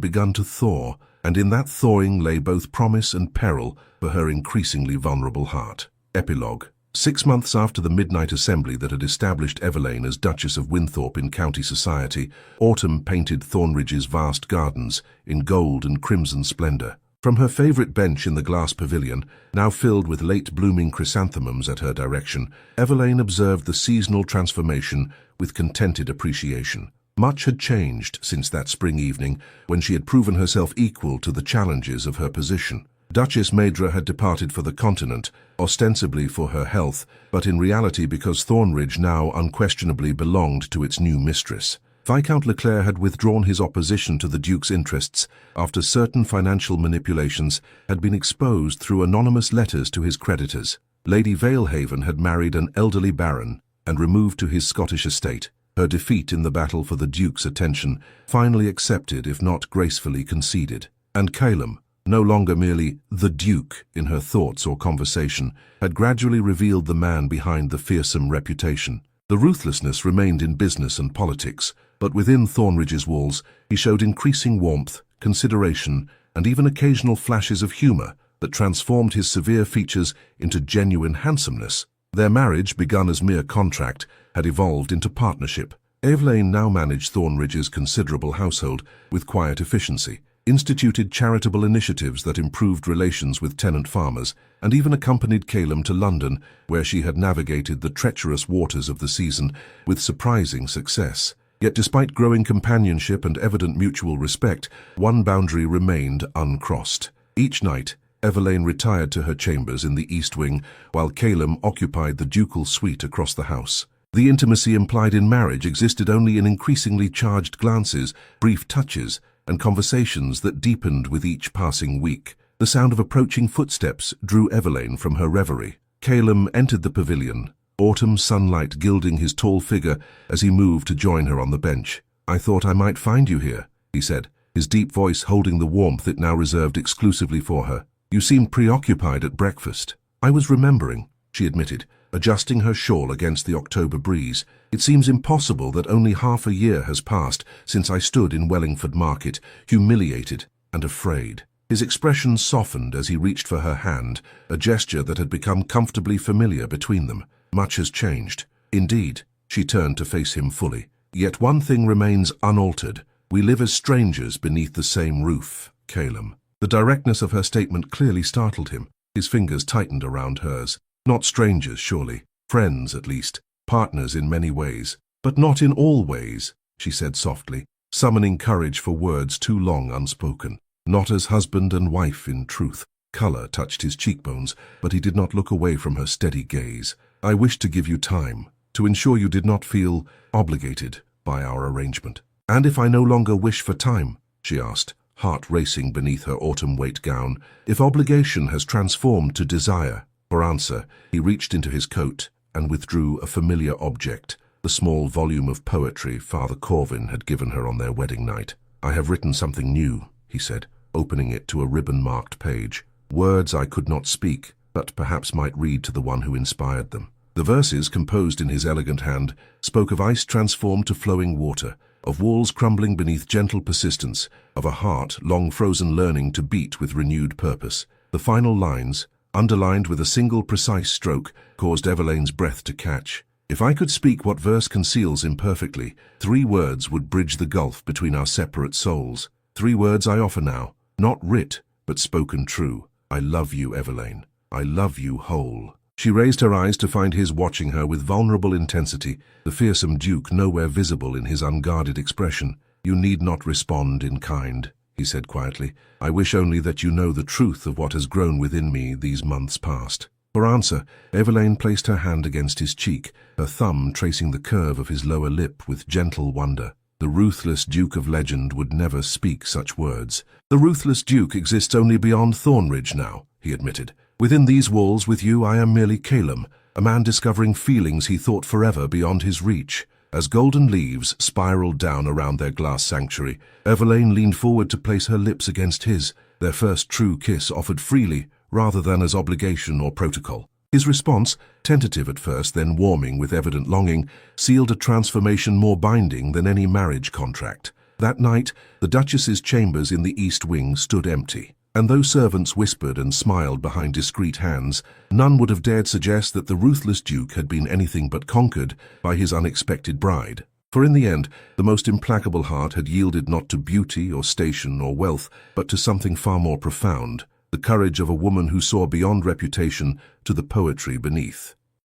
A: begun to thaw, and in that thawing lay both promise and peril for her increasingly vulnerable heart. Epilogue. 6 months after the midnight assembly that had established Evelaine as Duchess of Winthorpe in county society, autumn painted Thornridge's vast gardens in gold and crimson splendor. From her favorite bench in the glass pavilion, now filled with late-blooming chrysanthemums at her direction, Evelaine observed the seasonal transformation with contented appreciation. Much had changed since that spring evening when she had proven herself equal to the challenges of her position. Duchess Maidra had departed for the continent, ostensibly for her health, but in reality because Thornridge now unquestionably belonged to its new mistress. Viscount Leclerc had withdrawn his opposition to the Duke's interests after certain financial manipulations had been exposed through anonymous letters to his creditors. Lady Valehaven had married an elderly baron and removed to his Scottish estate, her defeat in the battle for the Duke's attention finally accepted if not gracefully conceded. And Calum, no longer merely the Duke in her thoughts or conversation, had gradually revealed the man behind the fearsome reputation. The ruthlessness remained in business and politics, but within Thornridge's walls he showed increasing warmth, consideration, and even occasional flashes of humour that transformed his severe features into genuine handsomeness. Their marriage, begun as mere contract, had evolved into partnership. Evelaine now managed Thornridge's considerable household with quiet efficiency, instituted charitable initiatives that improved relations with tenant farmers, and even accompanied Calum to London, where she had navigated the treacherous waters of the season with surprising success. Yet despite growing companionship and evident mutual respect, one boundary remained uncrossed. Each night, Evelaine retired to her chambers in the East Wing, while Calum occupied the ducal suite across the house. The intimacy implied in marriage existed only in increasingly charged glances, brief touches, and conversations that deepened with each passing week. The sound of approaching footsteps drew Evelaine from her reverie. Calum entered the pavilion, autumn sunlight gilding his tall figure as he moved to join her on the bench. "I thought I might find you here," he said, his deep voice holding the warmth it now reserved exclusively for her. "You seemed preoccupied at breakfast." "I was remembering," she admitted, adjusting her shawl against the October breeze. "It seems impossible that only half a year has passed since I stood in Wellingford Market, humiliated and afraid." His expression softened as he reached for her hand, a gesture that had become comfortably familiar between them. "Much has changed." "Indeed." She turned to face him fully. "Yet one thing remains unaltered. We live as strangers beneath the same roof, Calum." The directness of her statement clearly startled him. His fingers tightened around hers. "Not strangers, surely. Friends, at least. Partners in many ways. But not in all ways," she said softly, summoning courage for words too long unspoken. "Not as husband and wife, in truth." Colour touched his cheekbones, but he did not look away from her steady gaze. "I wished to give you time, to ensure you did not feel obligated by our arrangement." "And if I no longer wish for time?" she asked, heart racing beneath her autumn weight gown. "If obligation has transformed to desire?" For answer, he reached into his coat and withdrew a familiar object, the small volume of poetry Father Corvin had given her on their wedding night. "I have written something new," he said, opening it to a ribbon-marked page. "Words I could not speak, but perhaps might read to the one who inspired them." The verses, composed in his elegant hand, spoke of ice transformed to flowing water, of walls crumbling beneath gentle persistence, of a heart long frozen learning to beat with renewed purpose. The final lines, underlined with a single precise stroke, caused Evelaine's breath to catch. "If I could speak what verse conceals imperfectly, 3 words would bridge the gulf between our separate souls. 3 words I offer now, not writ, but spoken true. I love you, Evelaine. I love you whole." She raised her eyes to find his watching her with vulnerable intensity, the fearsome Duke nowhere visible in his unguarded expression. "You need not respond in kind," he said quietly. "I wish only that you know the truth of what has grown within me these months past." For answer, Evelaine placed her hand against his cheek, her thumb tracing the curve of his lower lip with gentle wonder. The ruthless Duke of legend would never speak such words. "The ruthless Duke exists only beyond Thornridge now," he admitted. "Within these walls with you I am merely Calum, a man discovering feelings he thought forever beyond his reach." As golden leaves spiraled down around their glass sanctuary, Evelaine leaned forward to place her lips against his, their first true kiss offered freely, rather than as obligation or protocol. His response, tentative at first, then warming with evident longing, sealed a transformation more binding than any marriage contract. That night, the Duchess's chambers in the East Wing stood empty, and though servants whispered and smiled behind discreet hands, none would have dared suggest that the ruthless Duke had been anything but conquered by his unexpected bride. For in the end, the most implacable heart had yielded not to beauty or station or wealth, but to something far more profound, the courage of a woman who saw beyond reputation to the poetry beneath.